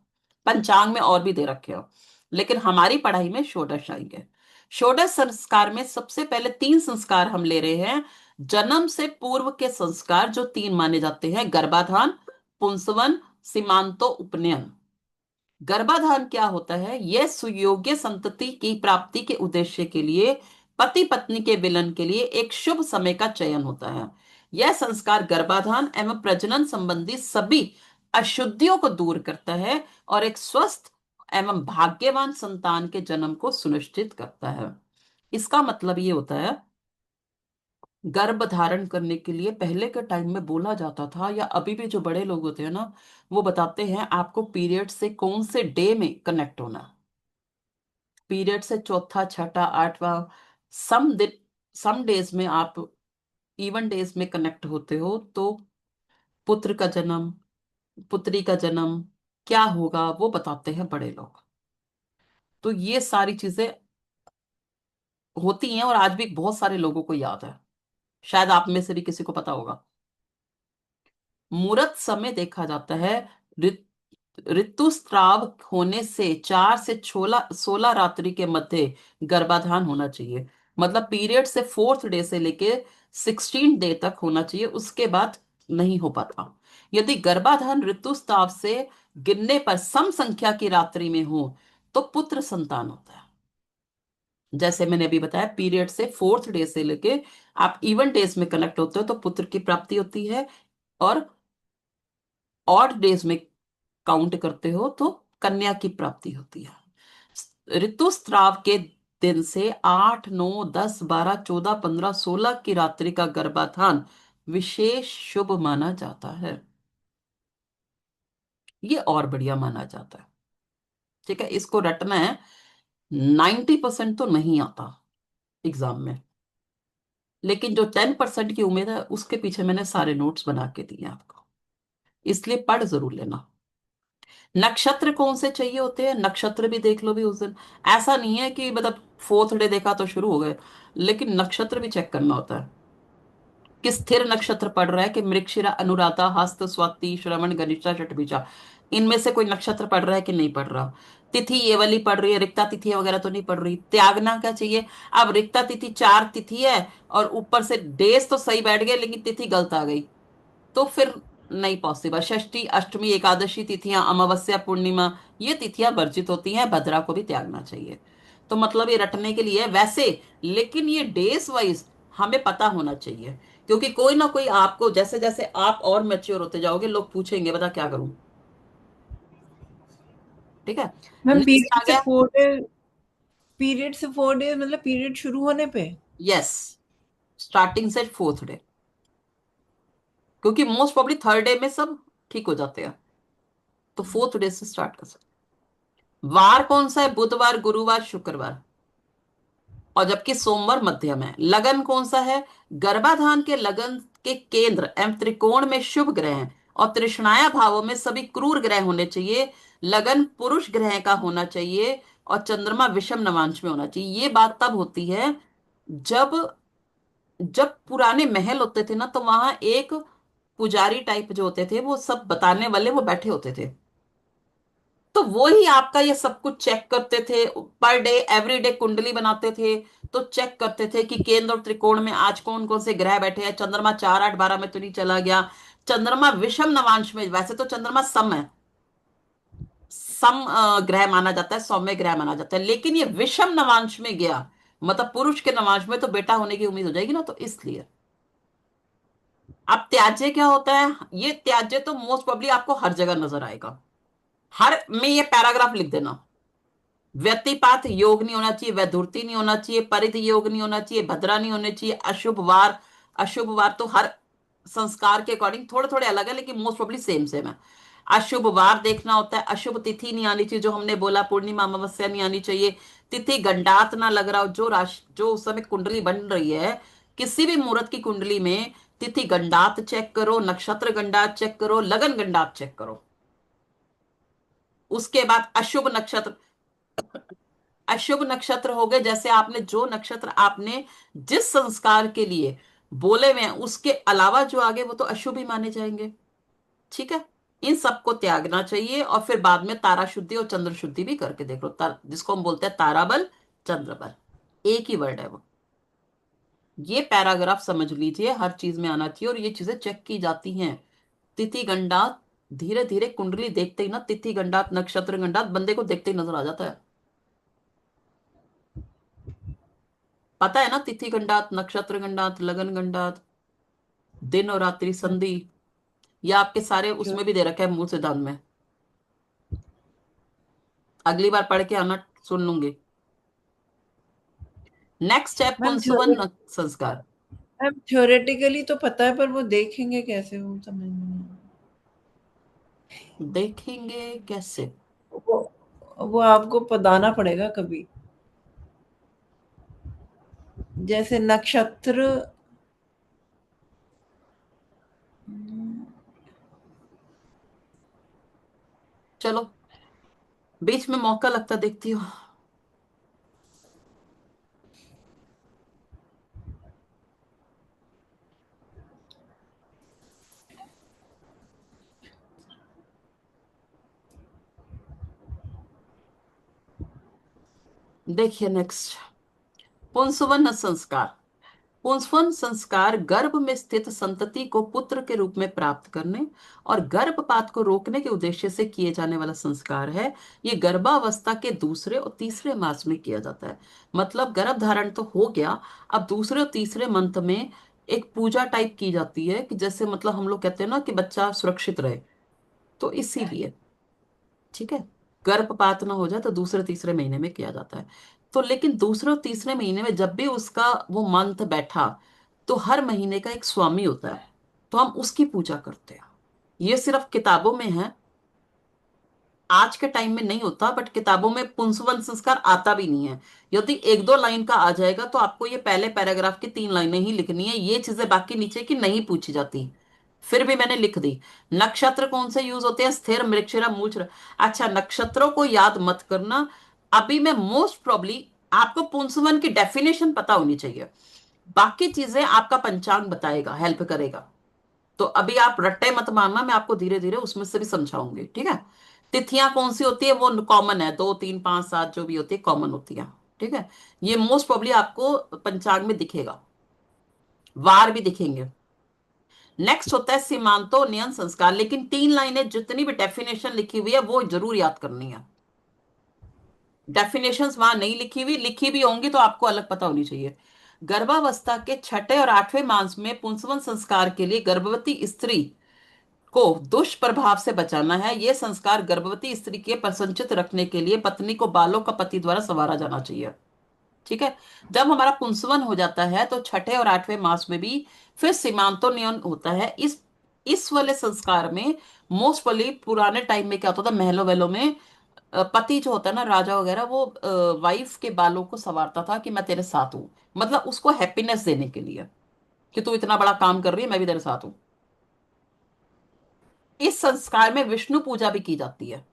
पंचांग में और भी दे रखे हो, लेकिन हमारी पढ़ाई में षोडश आएंगे। षोडश संस्कार में सबसे पहले 3 संस्कार हम ले रहे हैं। जन्म से पूर्व के संस्कार जो 3 माने जाते हैं, गर्भाधान, पुंसवन, सीमांतो उपनयन। गर्भाधान क्या होता है? यह सुयोग्य संतति की प्राप्ति के उद्देश्य के लिए पति पत्नी के मिलन के लिए एक शुभ समय का चयन होता है। यह संस्कार गर्भाधान एवं प्रजनन संबंधी सभी अशुद्धियों को दूर करता है और एक स्वस्थ एवं भाग्यवान संतान के जन्म को सुनिश्चित करता है। इसका मतलब ये होता है, गर्भ धारण करने के लिए पहले के टाइम में बोला जाता था, या अभी भी जो बड़े लोग होते हैं ना, वो बताते हैं आपको पीरियड से कौन से डे में कनेक्ट होना है। पीरियड से चौथा, छठा, आठवां, सम दिन, सम डेज में आप इवन डेज में कनेक्ट होते हो, तो पुत्र का जन्म, पुत्री का जन्म क्या होगा वो बताते हैं बड़े लोग। तो ये सारी चीजें होती हैं और आज भी बहुत सारे लोगों को याद है। शायद आप में से भी किसी को पता होगा। मुहूर्त समय देखा जाता है, ऋतुस्राव होने से 4 से 16 रात्रि के मध्य गर्भाधान होना चाहिए। मतलब पीरियड से 4th डे से लेके 16 डे तक होना चाहिए, उसके बाद नहीं हो पाता। यदि गर्भाधान ऋतुस्राव से गिनने पर सम संख्या की रात्रि में हो तो पुत्र संतान होता है। जैसे मैंने अभी बताया, पीरियड से 4th डे से लेके आप इवन डेज में कनेक्ट होते हो तो पुत्र की प्राप्ति होती है, और ऑड डेज में काउंट करते हो तो कन्या की प्राप्ति होती है। ऋतुस्राव के दिन से 8, 9, 10, 12, 14, 15, 16 की रात्रि का गर्भाधान विशेष शुभ माना जाता है। ये और बढ़िया माना जाता है। ठीक है, इसको रटना है। 90% तो नहीं आता एग्जाम में, लेकिन जो 10% की उम्मीद है उसके पीछे मैंने सारे नोट्स बना के दिए आपको, इसलिए पढ़ जरूर लेना। नक्षत्र कौन से चाहिए होते हैं, नक्षत्र भी देख लो भी उस दिन। ऐसा नहीं है कि मतलब 4th डे देखा तो शुरू हो गए, लेकिन नक्षत्र भी चेक करना होता है कि स्थिर नक्षत्र पड़ रहा है कि मृगशिरा, अनुराधा, हस्त, स्वाति, श्रवण, गनिष्ठा, शतभिषा, इनमें से कोई नक्षत्र पड़ रहा है कि नहीं पड़ रहा। तिथि ये वाली पड़ रही है, रिक्ता तिथि वगैरह तो नहीं पड़ रही। त्यागना क्या चाहिए? अब रिक्ता तिथि 4 तिथि है और ऊपर से डेज तो सही बैठ गए लेकिन तिथि गलत आ गई, तो फिर नहीं पॉसिबल। षष्ठी, अष्टमी, एकादशी तिथियां, अमावस्या, पूर्णिमा, ये तिथियां वर्जित होती हैं। भद्रा को भी त्यागना चाहिए। तो मतलब ये रटने के लिए है वैसे, लेकिन ये डेज वाइज हमें पता होना चाहिए, क्योंकि कोई ना कोई आपको, जैसे जैसे आप और मैच्योर होते जाओगे लोग पूछेंगे बता क्या करूं। ठीक है, मैम नेक्स्ट आ गया। पीरियड से 4 डेज मतलब पीरियड शुरू होने पे? यस, स्टार्टिंग से 4th डे, क्योंकि मोस्ट प्रॉब्ली 3rd डे में सब ठीक हो जाते हैं, तो 4th डे से स्टार्ट कर सकते। वार कौन सा है? बुधवार, गुरुवार, शुक्रवार, और जबकि सोमवार मध्यम है। लगन कौन सा है? गर्भाधान के लगन के केंद्र एवं त्रिकोण में शुभ ग्रह हैं, और तृष्णाया भावों में सभी क्रूर ग्रह होने चाहिए। लगन पुरुष ग्रह का होना चाहिए और चंद्रमा विषम नवांश में होना चाहिए। ये बात तब होती है जब जब पुराने महल होते थे ना, तो वहां एक पुजारी टाइप जो होते थे, वो सब बताने वाले वो बैठे होते थे, तो वो ही आपका ये सब कुछ चेक करते थे। पर डे एवरी डे कुंडली बनाते थे, तो चेक करते थे कि केंद्र और त्रिकोण में आज कौन कौन से ग्रह बैठे हैं। चंद्रमा 4, 8, 12 में तो नहीं चला गया। चंद्रमा विषम नवांश में, वैसे तो चंद्रमा सम है, सम ग्रह माना जाता है, सौम्य ग्रह माना जाता है, लेकिन ये विषम नवांश में गया, मतलब पुरुष के नवांश में, तो बेटा होने की उम्मीद हो जाएगी ना, तो इसलिए। अब त्याज्य क्या होता है? ये त्याज्य तो मोस्ट प्रोबेबली आपको हर जगह नजर आएगा, हर में ये पैराग्राफ लिख देना। व्यतिपात योग नहीं होना चाहिए, वैधुर्ति नहीं होना चाहिए, परिधि योग नहीं होना चाहिए, भद्रा नहीं होने चाहिए, अशुभ वार। अशुभ वार तो हर संस्कार के अकॉर्डिंग थोड़े थोड़े अलग है, लेकिन मोस्ट प्रोबेबली सेम सेम है। अशुभ वार देखना होता है, अशुभ तिथि नहीं आनी चाहिए, जो हमने बोला, पूर्णिमा, अमावस्या नहीं आनी चाहिए, तिथि गंडात ना लग रहा हो। जो राशि, जो उस समय कुंडली बन रही है, किसी भी मुहूर्त की कुंडली में तिथि गंडात चेक करो, नक्षत्र गंडात चेक करो, लगन गंडात चेक करो। उसके बाद अशुभ नक्षत्र, अशुभ नक्षत्र हो गए, जैसे आपने जो नक्षत्र आपने जिस संस्कार के लिए बोले हुए हैं, उसके अलावा जो आगे वो तो अशुभ ही माने जाएंगे। ठीक है, इन सबको त्यागना चाहिए और फिर बाद में तारा शुद्धि और चंद्र शुद्धि भी करके देख लो। जिसको हम बोलते हैं तारा बल, चंद्र बल, एक ही वर्ड है वो। ये पैराग्राफ समझ लीजिए, हर चीज में आना चाहिए और ये चीजें चेक की जाती हैं। तिथि गंडात, धीरे धीरे कुंडली देखते ही ना, तिथि गंडात नक्षत्र गंडात बंदे को देखते ही नजर आ जाता है। पता है ना, तिथि गंडात, नक्षत्र गंडात, लगन गंडात, दिन और रात्रि संधि, या आपके सारे जो उसमें भी दे रखा है मूल सिद्धांत में। अगली बार पढ़ के आना, सुन लूंगी। नेक्स्ट है मैम पुंसवन संस्कार। मैम थ्योरेटिकली तो पता है, पर वो देखेंगे कैसे, वो समझ में नहीं देखेंगे कैसे? आता। वो आपको पढ़ाना पड़ेगा कभी, जैसे नक्षत्र। चलो, बीच में मौका लगता देखती हूँ। देखिए नेक्स्ट, पुंसवन संस्कार। पुंसवन संस्कार गर्भ में स्थित संतति को पुत्र के रूप में प्राप्त करने और गर्भपात को रोकने के उद्देश्य से किए जाने वाला संस्कार है। ये गर्भावस्था के दूसरे और तीसरे मास में किया जाता है। मतलब गर्भ धारण तो हो गया, अब दूसरे और तीसरे मंथ में एक पूजा टाइप की जाती है कि जैसे मतलब हम लोग कहते हैं ना कि बच्चा सुरक्षित रहे, तो इसीलिए। ठीक है, गर्भपात ना हो जाए तो दूसरे तीसरे महीने में किया जाता है। तो लेकिन दूसरे और तीसरे महीने में जब भी उसका वो मंथ बैठा, तो हर महीने का एक स्वामी होता है, तो हम उसकी पूजा करते हैं। ये सिर्फ किताबों में है, आज के टाइम में नहीं होता, बट किताबों में पुंसवन संस्कार आता भी नहीं है। यदि एक दो लाइन का आ जाएगा तो आपको ये पहले पैराग्राफ की 3 लाइनें ही लिखनी है, ये चीजें बाकी नीचे की नहीं पूछी जाती। फिर भी मैंने लिख दी। नक्षत्र कौन से यूज होते हैं? स्थिर, मृगशिरा, मूलशिरा। अच्छा, नक्षत्रों को याद मत करना। अभी मैं मोस्ट प्रोबली, आपको पुंसवन की डेफिनेशन पता होनी चाहिए, बाकी चीजें आपका पंचांग बताएगा, हेल्प करेगा। तो अभी आप रट्टे मत मारना, मैं आपको धीरे धीरे उसमें से भी समझाऊंगी। ठीक है, तिथियां कौन सी होती है वो कॉमन है, 2 3 5 7 जो भी होती है कॉमन होती है। ठीक है, ये मोस्ट प्रोबली आपको पंचांग में दिखेगा, वार भी दिखेंगे। नेक्स्ट होता है सीमांतोन्नयन संस्कार, लेकिन 3 लाइनें जितनी भी डेफिनेशन लिखी हुई है वो जरूर याद करनी है। डेफिनेशंस वहां नहीं लिखी हुई, लिखी भी होंगी तो आपको अलग पता होनी चाहिए। गर्भावस्था के छठे और आठवें मास में पुंसवन संस्कार के लिए गर्भवती स्त्री को दुष्प्रभाव से बचाना है। यह संस्कार गर्भवती स्त्री के प्रसन्नचित रखने के लिए पत्नी को बालों का पति द्वारा संवारा जाना चाहिए। ठीक है, जब हमारा पुंसवन हो जाता है तो छठे और आठवें मास में भी फिर सीमांतोन्नयन होता है। इस वाले संस्कार में मोस्ट प्रोबेबली पुराने टाइम में क्या होता था, महलों वहलों में पति जो होता है ना, राजा वगैरह, वो वाइफ के बालों को संवारता था कि मैं तेरे साथ हूं, मतलब उसको हैप्पीनेस देने के लिए कि तू इतना बड़ा काम कर रही है, मैं भी तेरे साथ हूं। इस संस्कार में विष्णु पूजा भी की जाती है।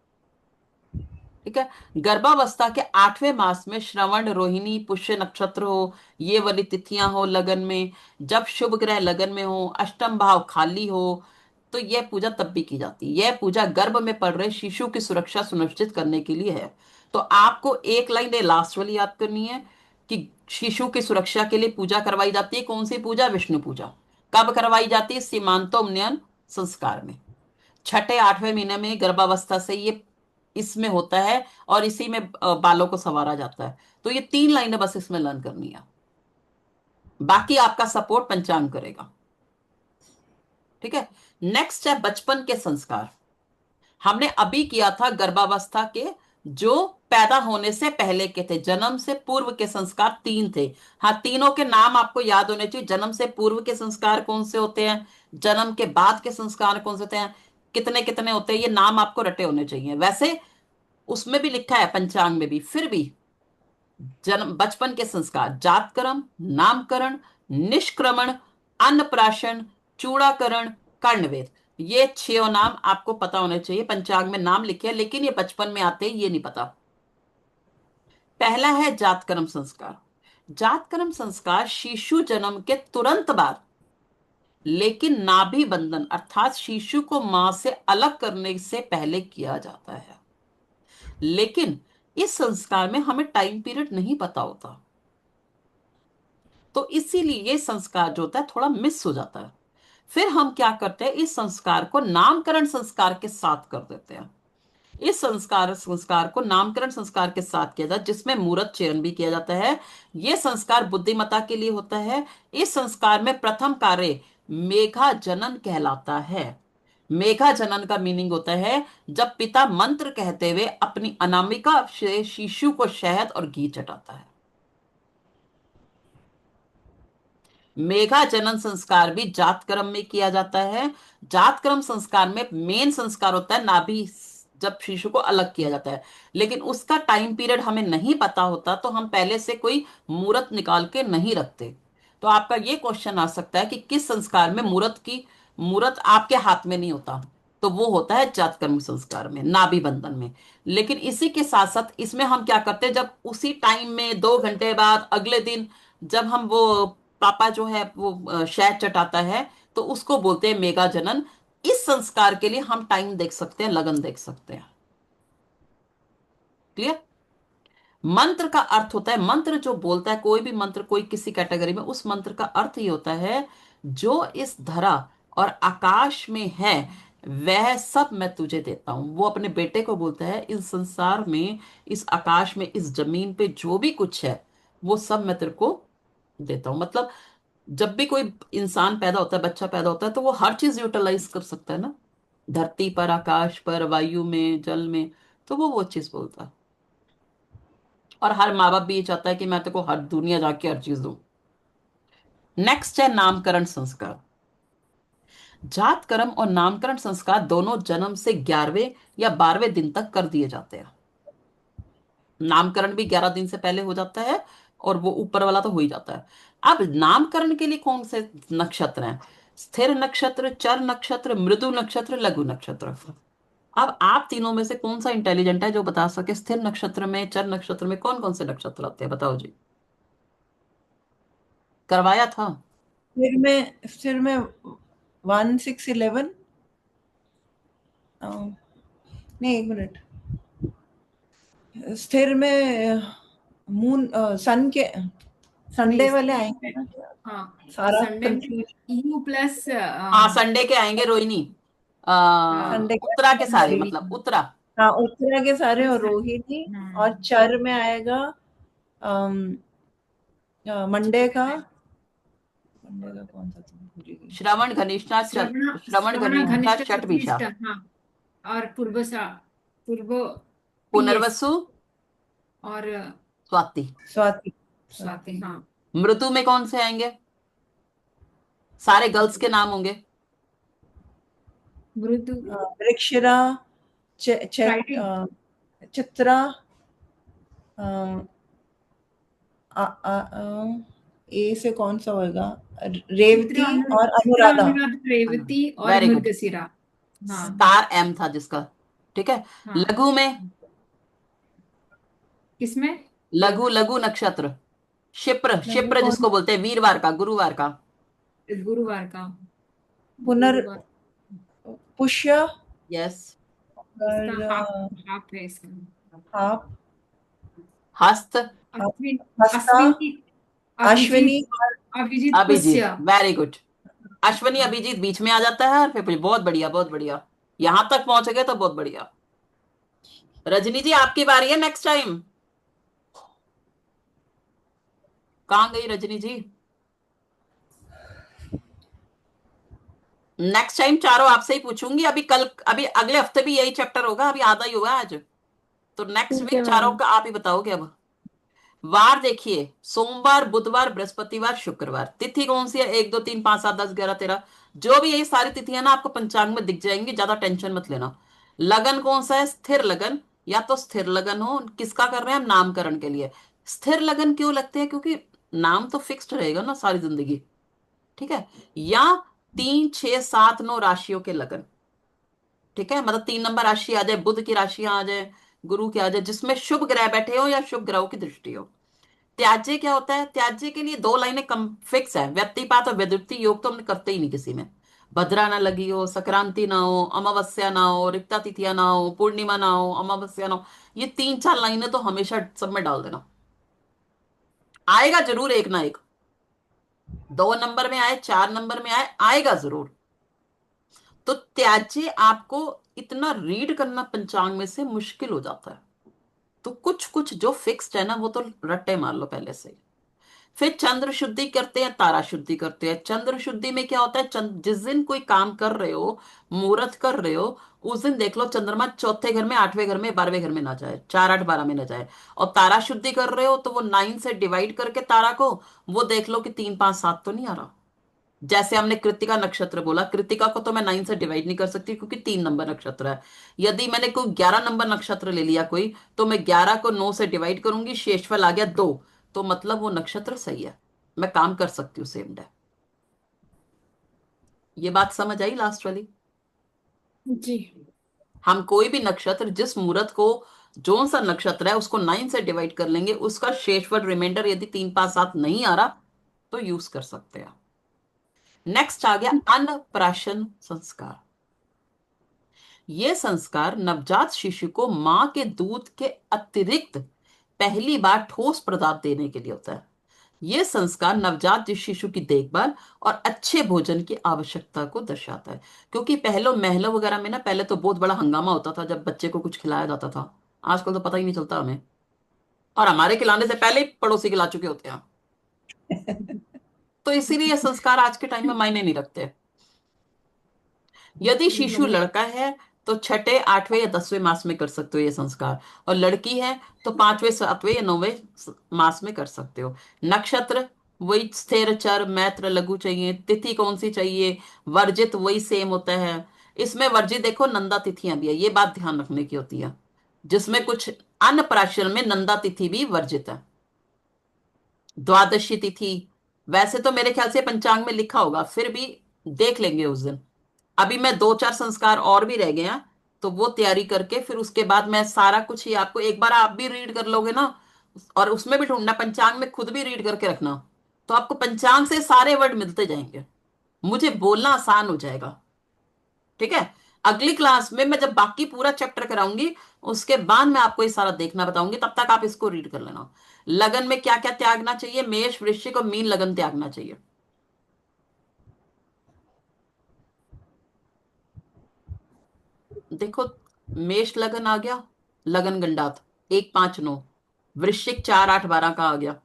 ठीक है, गर्भावस्था के आठवें मास में श्रवण, रोहिणी, पुष्य नक्षत्र हो, ये वाली तिथियां हो लगन में, जब शुभ ग्रह लगन में हो, अष्टम भाव खाली हो, तो यह पूजा तब भी की जाती है। यह पूजा गर्भ में पड़ रहे शिशु की सुरक्षा सुनिश्चित करने के लिए है। तो आपको एक लाइन ये लास्ट वाली याद करनी है कि शिशु की सुरक्षा के लिए पूजा करवाई जाती है। कौन सी पूजा? विष्णु पूजा। कब करवाई जाती है? सीमांतोन्नयन संस्कार में, छठे आठवें महीने में गर्भावस्था से ये इसमें होता है, और इसी में बालों को संवारा जाता है। तो ये 3 लाइनें बस इसमें लर्न करनी है, बाकी आपका सपोर्ट पंचांग करेगा। ठीक है, नेक्स्ट है बचपन के संस्कार। हमने अभी किया था गर्भावस्था के, जो पैदा होने से पहले के थे, जन्म से पूर्व के संस्कार 3 थे। हाँ, तीनों के नाम आपको याद होने चाहिए। जन्म से पूर्व के संस्कार कौन से होते हैं, जन्म के बाद के संस्कार कौन से होते हैं, कितने कितने होते हैं, ये नाम आपको रटे होने चाहिए। वैसे उसमें भी लिखा है पंचांग में भी, फिर भी जन्म बचपन के संस्कार: जातकर्म, नामकरण, निष्क्रमण, अन्नप्राशन, चूड़ाकरण, कर्णवेद, ये 6 नाम आपको पता होने चाहिए। पंचांग में नाम लिखे हैं लेकिन ये बचपन में आते हैं, ये नहीं पता। पहला है जातकर्म संस्कार। जातकर्म संस्कार शिशु जन्म के तुरंत बाद, लेकिन नाभि बंधन अर्थात शिशु को मां से अलग करने से पहले किया जाता है। लेकिन इस संस्कार में हमें टाइम पीरियड नहीं पता होता, तो इसीलिए ये संस्कार जो होता है थोड़ा मिस हो जाता है। फिर हम क्या करते हैं, इस संस्कार को नामकरण संस्कार के साथ कर देते हैं। इस संस्कार संस्कार को नामकरण संस्कार के साथ किया जाता है, जिसमें मूर्त चयन भी किया जाता है। यह संस्कार बुद्धिमता के लिए होता है। इस संस्कार में प्रथम कार्य मेघा जनन कहलाता है। मेघा जनन का मीनिंग होता है जब पिता मंत्र कहते हुए अपनी अनामिका से शिशु को शहद और घी चटाता है। मेघा जनन संस्कार भी जातकर्म में किया जाता है। जातकर्म संस्कार में मेन संस्कार होता है नाभि, जब शिशु को अलग किया जाता है, लेकिन उसका टाइम पीरियड हमें नहीं पता होता, तो हम पहले से कोई मुहूर्त निकाल के नहीं रखते। तो आपका ये क्वेश्चन आ सकता है कि किस संस्कार में मुहूर्त आपके हाथ में नहीं होता, तो वो होता है जातकर्म संस्कार में, नाभि बंधन में। लेकिन इसी के साथ साथ इसमें हम क्या करते हैं, जब उसी टाइम में 2 घंटे बाद अगले दिन जब हम वो पापा जो है वो शहद चटाता है, तो उसको बोलते हैं मेगा जनन। इस संस्कार के लिए हम टाइम देख सकते हैं, लगन देख सकते हैं। क्लियर? मंत्र का अर्थ होता है, मंत्र जो बोलता है, कोई भी मंत्र कोई किसी कैटेगरी में, उस मंत्र का अर्थ ये होता है जो इस धरा और आकाश में है वह सब मैं तुझे देता हूं। वो अपने बेटे को बोलता है इस संसार में, इस आकाश में, इस जमीन पे जो भी कुछ है वो सब मैं तेरे को देता हूं। मतलब जब भी कोई इंसान पैदा होता है, बच्चा पैदा होता है, तो वो हर चीज यूटिलाइज कर सकता है ना, धरती पर, आकाश पर, वायु में, जल में, तो वो चीज बोलता है। और हर माँ बाप भी ये चाहता है कि मैं तेरे को हर दुनिया जाके हर चीज दूं। नेक्स्ट है नामकरण संस्कार। जात कर्म और नामकरण संस्कार दोनों जन्म से 11वें या 12वें दिन तक कर दिए जाते हैं। नामकरण भी 11 दिन से पहले हो जाता है, और वो ऊपर वाला तो हो ही जाता है। अब नामकरण के लिए कौन से नक्षत्र हैं? स्थिर नक्षत्र, चर नक्षत्र, मृदु नक्षत्र, लघु नक्षत्र। अब आप तीनों में से कौन सा इंटेलिजेंट है जो बता सके स्थिर नक्षत्र में, चर नक्षत्र में कौन कौन से नक्षत्र आते हैं, बताओ जी। करवाया था? फिर में 1 6 11, नहीं, एक मिनट। स्थिर में मून सन के संडे नहीं, वाले आएंगे ना? हाँ, सारा संडे में कंफ्यूज। यू प्लस हाँ, संडे के आएंगे रोहिणी। संडे के उत्तरा के सारे, रोहिणी। मतलब उत्तरा। हाँ, उत्तरा के सारे और सन- रोहिणी। और हम्म, चर में आएगा मंडे का। मंडे का कौन सा था, भूल ही गई। श्रवण घनिष्ठा श्रवण श्रवण घनिष्ठा घनिष्ठ शतभिषा। शतभिष्ठ, हाँ। और पूर्व पीएस पुनर्वसु, और स्वाति। स्वाति। स्वाति, हाँ। मृदु में कौन से आएंगे? सारे गर्ल्स के नाम होंगे। मृदु, वृक्षरा, फ्राइडे, चित्रा, अ, आ, आ, आ, ए से कौन सा होएगा, रेवती और चित्रा, अनुराधा। अनुराधा, रेवती और वेरी गुड। मृगशिरा। हाँ, स्टार एम था जिसका। ठीक है। हाँ। लघु में, किसमें? लघु लघु नक्षत्र, क्षिप्र, लघु क्षिप्र कौन? जिसको बोलते हैं, वीरवार का, गुरुवार का। गुरुवार का। पुनर गुरुवार। पुष्य इसका और हाफ, हाफ है इसका। आप, हस्त, अश्विन, हस्ता, अश्विनी, अश्विनी अभिजीत, और अभिजीत अभिजीत। पुष्य। Very good. अश्वनी हाँ। अभिजीत बीच में आ जाता है, और फिर बहुत बढ़िया, बहुत बढ़िया। यहां तक पहुंच गए तो बहुत बढ़िया। रजनी जी आपकी बारी है नेक्स्ट टाइम। कहाँ गई रजनी जी? नेक्स्ट टाइम चारों आपसे ही पूछूंगी। अभी अगले हफ्ते भी यही चैप्टर होगा, अभी आधा ही हुआ है आज। तो नेक्स्ट ठीक है वीक चारों मैम। का आप ही बताओगे अब। वार देखिए, सोमवार, बुधवार, बृहस्पतिवार, शुक्रवार। तिथि कौन सी है? 1 2 3 5 7 10 11 13। जो भी यही सारी तिथियां ना आपको पंचांग में दिख जाएंगी, ज्यादा टेंशन मत लेना। लगन कौन सा है? स्थिर लगन। या तो स्थिर लगन हो, किसका कर रहे हैं हम? नामकरण के लिए। स्थिर लगन क्यों लगते हैं? क्योंकि नाम तो फिक्स्ड रहेगा ना सारी जिंदगी। ठीक है। या 3 6 7 9 राशियों के लगन। ठीक है, मतलब 3 नंबर राशि आ जाए, बुध की राशियां आ जाए, गुरु की आ जाए, जिसमें शुभ ग्रह बैठे हो या शुभ ग्रहों की दृष्टि हो। त्याज्य क्या होता है? त्याज्य के लिए दो लाइनें कम फिक्स है, व्यक्तिपात और व्युत्पत्ति योग तो हमने करते ही नहीं किसी में। भद्रा ना लगी हो, संक्रांति ना हो, अमावस्या ना हो, रिक्ता तिथियां ना हो, पूर्णिमा ना हो, अमावस्या ना हो, ये तीन चार लाइनें तो हमेशा सब में डाल देना। आएगा जरूर एक ना एक, 2 नंबर में आए, 4 नंबर में आए, आएगा जरूर। तो त्याज्य आपको इतना रीड करना पंचांग में से मुश्किल हो जाता है। तो कुछ कुछ जो फिक्स्ड है ना, वो तो रट्टे मार लो पहले से ही। फिर चंद्र शुद्धि करते हैं, तारा शुद्धि करते हैं। चंद्र शुद्धि में क्या होता है, जिस दिन कोई काम कर रहे हो, मुहूर्त कर रहे हो, उस दिन देख लो चंद्रमा चौथे घर में, 8वें घर में, 12वें घर में ना जाए, 4 8 12 में ना जाए। और तारा शुद्धि कर रहे हो तो वो 9 से डिवाइड करके तारा को, वो देख लो कि 3 5 7 तो नहीं आ रहा। जैसे हमने कृतिका नक्षत्र बोला, कृतिका को तो मैं 9 से डिवाइड नहीं कर सकती क्योंकि 3 नंबर नक्षत्र है। यदि मैंने कोई 11 नंबर नक्षत्र ले लिया कोई, तो मैं 11 को 9 से डिवाइड करूंगी, शेषफल आ गया 2, तो मतलब वो नक्षत्र सही है, मैं काम कर सकती हूँ सेम डे। ये बात समझ आई लास्ट वाली? जी। हम कोई भी नक्षत्र, जिस मुहूर्त को, जो सा नक्षत्र है उसको 9 से डिवाइड कर लेंगे, उसका शेषफल रिमाइंडर यदि 3 5 7 नहीं आ रहा तो यूज कर सकते हैं। नेक्स्ट आ गया अन्नप्राशन संस्कार। ये संस्कार नवजात शिशु को मां के दूध के अतिरिक्त पहली बार ठोस पदार्थ देने के लिए होता है। यह संस्कार नवजात शिशु की देखभाल और अच्छे भोजन की आवश्यकता को दर्शाता है। क्योंकि पहले महलों वगैरह में ना, पहले तो बहुत बड़ा हंगामा होता था जब बच्चे को कुछ खिलाया जाता था। आजकल तो पता ही नहीं चलता हमें, और हमारे खिलाने से पहले ही पड़ोसी खिला चुके होते हैं। तो इसीलिए ये संस्कार आज के टाइम में मायने नहीं रखते। यदि शिशु लड़का है तो छठे 8वें या 10वें मास में कर सकते हो ये संस्कार, और लड़की है तो 5वें 7वें या 9वें मास में कर सकते हो। नक्षत्र वही स्थिर चर मैत्र लघु चाहिए, तिथि कौन सी चाहिए, वर्जित वही सेम होता है। इसमें वर्जित देखो नंदा तिथियां भी है, ये बात ध्यान रखने की होती है। जिसमें कुछ अन्नप्राशन में नंदा तिथि भी वर्जित है। द्वादशी तिथि, वैसे तो मेरे ख्याल से पंचांग में लिखा होगा, फिर भी देख लेंगे उस दिन। अभी मैं 2 4 संस्कार और भी रह गए हैं, तो वो तैयारी करके फिर उसके बाद मैं सारा कुछ ही आपको एक बार आप भी रीड कर लोगे ना, और उसमें भी ढूंढना, पंचांग में खुद भी रीड करके रखना, तो आपको पंचांग से सारे वर्ड मिलते जाएंगे, मुझे बोलना आसान हो जाएगा। ठीक है? अगली क्लास में मैं जब बाकी पूरा चैप्टर कराऊंगी, उसके बाद मैं आपको ये सारा देखना बताऊंगी, तब तक आप इसको रीड कर लेना। लगन में क्या क्या त्यागना चाहिए, मेष वृश्चिक और मीन लगन त्यागना चाहिए। देखो, मेष लगन आ गया, लगन गंडात 1 5 9, वृश्चिक 4 8 12 का आ गया,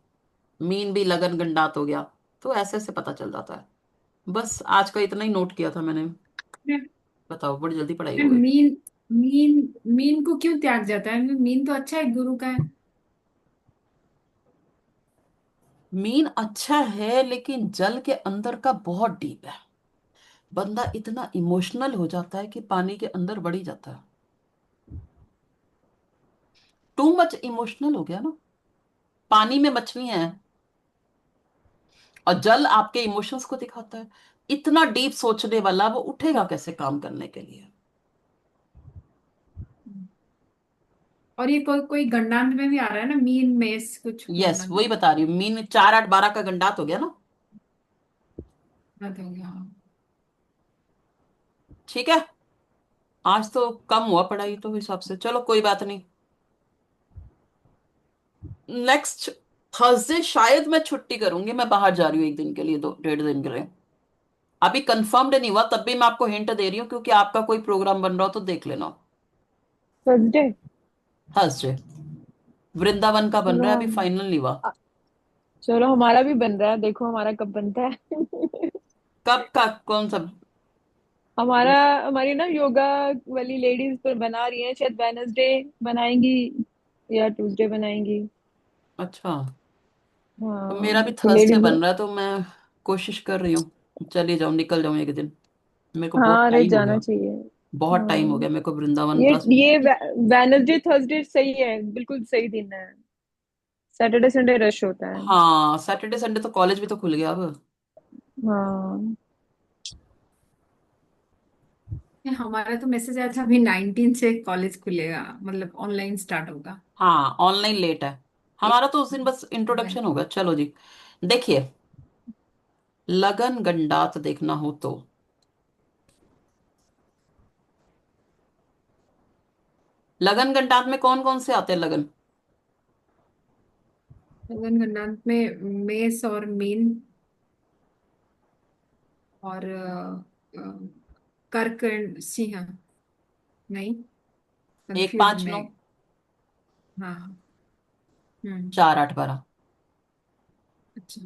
मीन भी लगन गंडात हो गया। तो ऐसे ऐसे पता चल जाता है। बस आज का इतना ही नोट किया था मैंने। बताओ, बड़ी जल्दी पढ़ाई हो गई। मीन मीन मीन को क्यों त्याग जाता है? मीन तो अच्छा है, गुरु का है। मीन अच्छा है लेकिन जल के अंदर का बहुत डीप है। बंदा इतना इमोशनल हो जाता है कि पानी के अंदर बढ़ ही जाता है। टू मच इमोशनल हो गया ना। पानी में मछलियां हैं और जल आपके इमोशंस को दिखाता है। इतना डीप सोचने वाला वो उठेगा कैसे काम करने के लिए? और ये कोई कोई गंडांत में भी आ रहा है ना, मीन मेष कुछ यस, गंडांत वही बता रही हूँ, मीन 4 8 12 का गंडात हो गया ना। बताओगे? हाँ। ठीक है, आज तो कम हुआ पढ़ाई तो हिसाब से, चलो कोई बात नहीं। नेक्स्ट थर्सडे शायद मैं छुट्टी करूंगी, मैं बाहर जा रही हूँ 1 दिन के लिए, 2 1.5 दिन के लिए। अभी कंफर्म्ड नहीं हुआ, तब भी मैं आपको हिंट दे रही हूँ, क्योंकि आपका कोई प्रोग्राम बन रहा हो तो देख लेना। थर्सडे। थर्सडे वृंदावन का बन चलो रहा है, अभी फाइनल नहीं हुआ। अ- चलो हमारा भी बन रहा है, देखो हमारा कब बनता है। कब का? कौन सा? हमारा हमारी ना योगा वाली लेडीज पर बना रही हैं, शायद वेनसडे बनाएंगी या ट्यूसडे बनाएंगी। अच्छा, तो मेरा भी हाँ तो थर्सडे लेडीज। बन रहा है, तो मैं कोशिश कर रही हूँ चली जाऊँ, निकल जाऊँ 1 दिन। मेरे को बहुत हाँ अरे टाइम हो जाना गया, चाहिए। बहुत टाइम हो हाँ गया मेरे को वृंदावन ये प्लस। ये वेनसडे थर्सडे सही है, बिल्कुल सही दिन है। सैटरडे संडे रश होता है। हाँ, सैटरडे संडे तो कॉलेज भी तो खुल गया अब। हाँ हमारा तो मैसेज आया था अभी 19 से कॉलेज खुलेगा, मतलब ऑनलाइन स्टार्ट होगा। हाँ, ऑनलाइन लेट है। हमारा तो उस दिन बस इंट्रोडक्शन होगा। चलो जी, देखिए, लगन गंडात देखना हो तो लगन गंडात में कौन कौन से आते हैं लगन? लगन गणना में मेष और मीन और कर्क एंड सिंह। नहीं, एक कंफ्यूज पांच नौ, मैं। हाँ। हम्म। 4 8 12। अच्छा।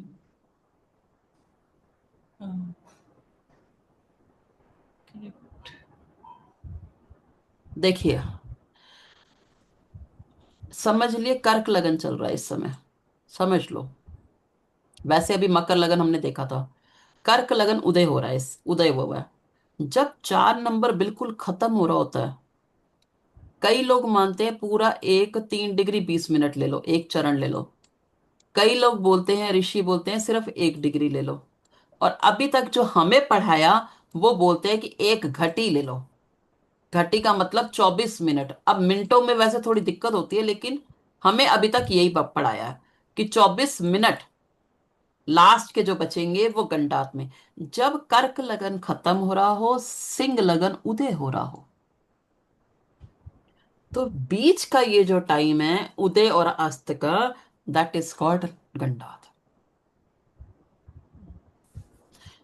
हाँ, correct. देखिए, समझ लिए कर्क लगन चल रहा है इस समय, समझ लो। वैसे अभी मकर लगन हमने देखा था, कर्क लगन उदय हो रहा है, इस उदय हुआ है। जब 4 नंबर बिल्कुल खत्म हो रहा होता है, कई लोग मानते हैं पूरा एक 3 डिग्री 20 मिनट ले लो, एक चरण ले लो। कई लोग बोलते हैं, ऋषि बोलते हैं सिर्फ 1 डिग्री ले लो। और अभी तक जो हमें पढ़ाया, वो बोलते हैं कि एक घटी ले लो। घटी का मतलब 24 मिनट। अब मिनटों में वैसे थोड़ी दिक्कत होती है, लेकिन हमें अभी तक यही पढ़ाया है कि 24 मिनट लास्ट के जो बचेंगे वो गंडात में। जब कर्क लगन खत्म हो रहा हो, सिंह लगन उदय हो रहा हो, तो बीच का ये जो टाइम है उदय और अस्त का, दैट इज कॉल्ड गंडात।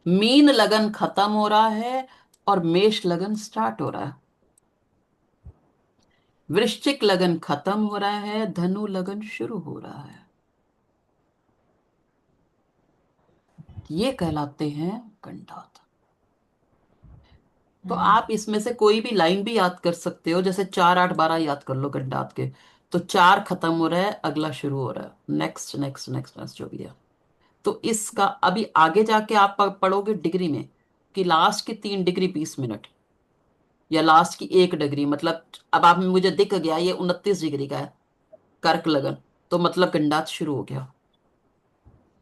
मीन लगन खत्म हो रहा है और मेष लगन स्टार्ट हो रहा है। वृश्चिक लगन खत्म हो रहा है, धनु लगन शुरू हो रहा है। ये कहलाते हैं गंडात। तो आप इसमें से कोई भी लाइन भी याद कर सकते हो, जैसे 4 8 12 याद कर लो गंडात के। तो 4 खत्म हो रहा है, अगला शुरू हो रहा है, नेक्स्ट नेक्स्ट नेक्स्ट नेक्स्ट जो भी है। तो इसका अभी आगे जाके आप पढ़ोगे डिग्री में कि लास्ट की 3 डिग्री 20 मिनट या लास्ट की 1 डिग्री, मतलब अब आप मुझे दिख गया ये 29 डिग्री का है कर्क लगन, तो मतलब गंडात शुरू हो गया।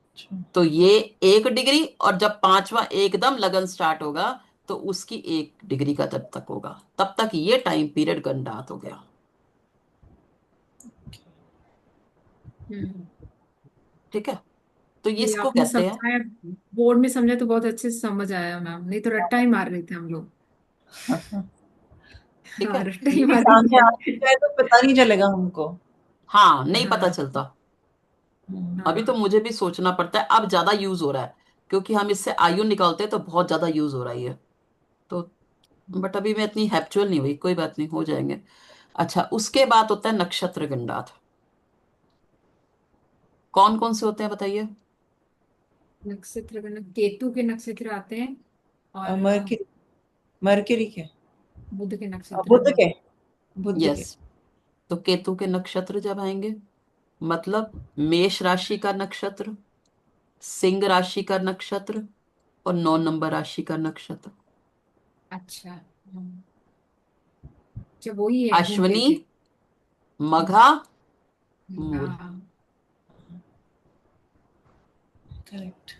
अच्छा। तो ये 1 डिग्री, और जब पांचवा एकदम लगन स्टार्ट होगा तो उसकी 1 डिग्री का तब तक होगा, तब तक ये टाइम पीरियड गंडात हो गया। हम्म। ठीक है, तो ये इसको आपने कहते हैं। समझाया, बोर्ड में समझा तो बहुत अच्छे से समझ आया मैम, नहीं तो रट्टा ही मार रहे थे हम लोग। ठीक हाँ, है। रट्टा ही ये मार रहे सामने आ थे। जाए तो पता नहीं चलेगा हमको। हाँ, नहीं पता हाँ। चलता। अभी तो हाँ। मुझे भी सोचना पड़ता है, अब ज्यादा यूज हो रहा है क्योंकि हम इससे आयु निकालते हैं तो बहुत ज्यादा यूज हो रहा है ये। तो बट अभी मैं इतनी हैप्चुअल नहीं हुई, कोई बात नहीं, हो जाएंगे। अच्छा, उसके बाद होता है नक्षत्र गंडात। कौन कौन से होते हैं बताइए? नक्षत्र में केतु के नक्षत्र आते हैं और मरकरी, मरकरी के, बुध के नक्षत्र। बुध हाँ। के, बुध यस। के। तो केतु के नक्षत्र जब आएंगे, मतलब मेष राशि का नक्षत्र, सिंह राशि का नक्षत्र, और 9 नंबर राशि का नक्षत्र। अच्छा। अच्छा, वही है घूम रही अश्विनी, थी। मघा, मूल। हाँ। करेक्ट।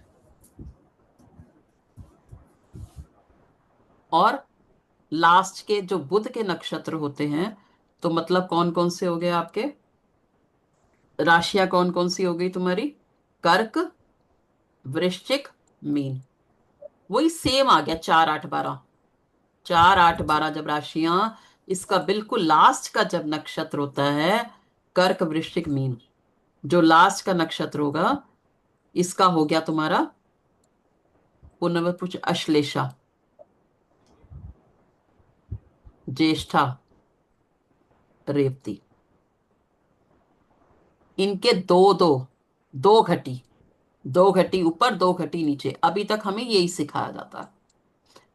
और लास्ट के जो बुध के नक्षत्र होते हैं, तो मतलब कौन कौन से हो गए आपके? राशियां कौन कौन सी हो गई तुम्हारी? कर्क, वृश्चिक, मीन। वही सेम आ गया 4 8 12। 4 8 12 जब राशियां, इसका बिल्कुल लास्ट का जब नक्षत्र होता है कर्क वृश्चिक मीन, जो लास्ट का नक्षत्र होगा इसका हो गया तुम्हारा पुनर्वत, अश्लेषा, ज्येष्ठा, रेवती। इनके दो दो, 2 घटी, 2 घटी ऊपर 2 घटी नीचे, अभी तक हमें यही सिखाया जाता है।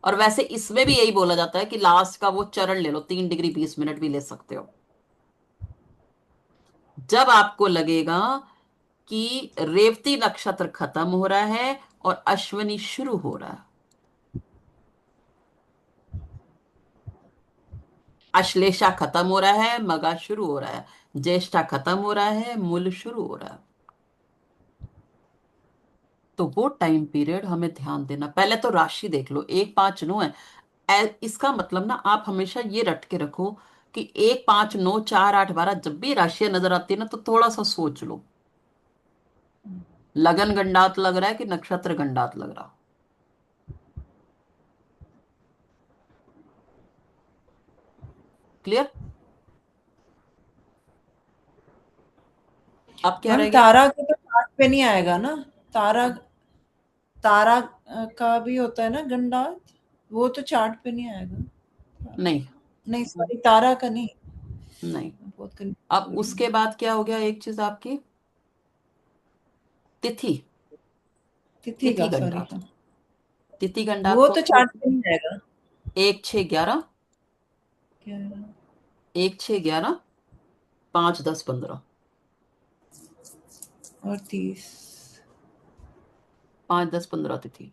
और वैसे इसमें भी यही बोला जाता है कि लास्ट का वो चरण ले लो, 3 डिग्री 20 मिनट भी ले सकते हो। जब आपको लगेगा कि रेवती नक्षत्र खत्म हो रहा है और अश्विनी शुरू हो रहा है, अश्लेषा खत्म हो रहा है, मगा शुरू हो रहा है, ज्येष्ठा खत्म हो रहा है, मूल शुरू हो रहा है, तो वो टाइम पीरियड हमें ध्यान देना। पहले तो राशि देख लो, 1 5 9 है। इसका मतलब ना आप हमेशा ये रट के रखो कि 1 5 9 4 8 12 जब भी राशियां नजर आती है ना तो थोड़ा सा सोच लो, लगन गंडात लग रहा है कि नक्षत्र गंडात लग रहा। क्लियर? अब क्या मैम रह गया? तारा का तो चार्ट पे नहीं आएगा ना। तारा तारा का भी होता है ना गंडात, वो तो चार्ट पे नहीं आएगा। नहीं, नहीं सॉरी, तारा का नहीं। नहीं। बहुत confuse अब हो रही उसके हूँ। बाद क्या हो गया, एक चीज आपकी तिथि। तिथि तिथि का सॉरी, गंडात। हाँ। तिथि गंडात वो कौन तो सी चार्ट होती पे नहीं आएगा। है? 1 6 11, क्या? 1 6 11, 5 10 15, और 30। 5 10 15 तिथि।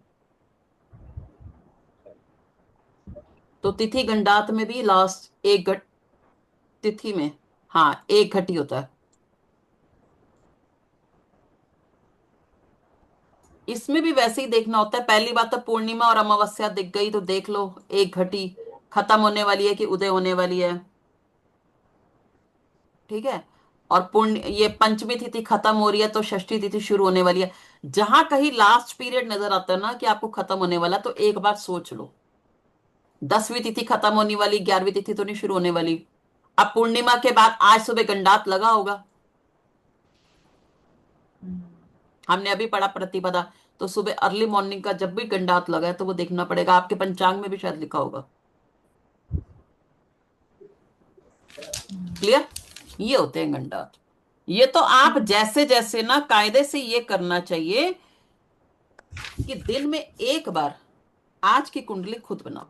तो तिथि गंडात में भी लास्ट एक घट, तिथि में, हाँ, एक घटी होता है। इसमें भी वैसे ही देखना होता है। पहली बात तो पूर्णिमा और अमावस्या दिख गई तो देख लो, एक घटी खत्म होने वाली है कि उदय होने वाली है। ठीक है। और पुण्य ये पंचमी तिथि खत्म हो रही है तो षष्ठी तिथि शुरू होने वाली है। जहां कहीं लास्ट पीरियड नजर आता है ना कि आपको खत्म होने वाला, तो एक बार सोच लो, 10वीं तिथि खत्म होने वाली, 11वीं तिथि तो नहीं शुरू होने वाली। अब पूर्णिमा के बाद आज सुबह गंडात लगा होगा, हमने अभी पढ़ा प्रतिपदा, तो सुबह अर्ली मॉर्निंग का जब भी गंडात लगा है तो वो देखना पड़ेगा, आपके पंचांग में भी शायद लिखा होगा। क्लियर? ये होते हैं गंडात। ये तो आप जैसे जैसे ना कायदे से ये करना चाहिए कि दिन में एक बार आज की कुंडली खुद बनाओ।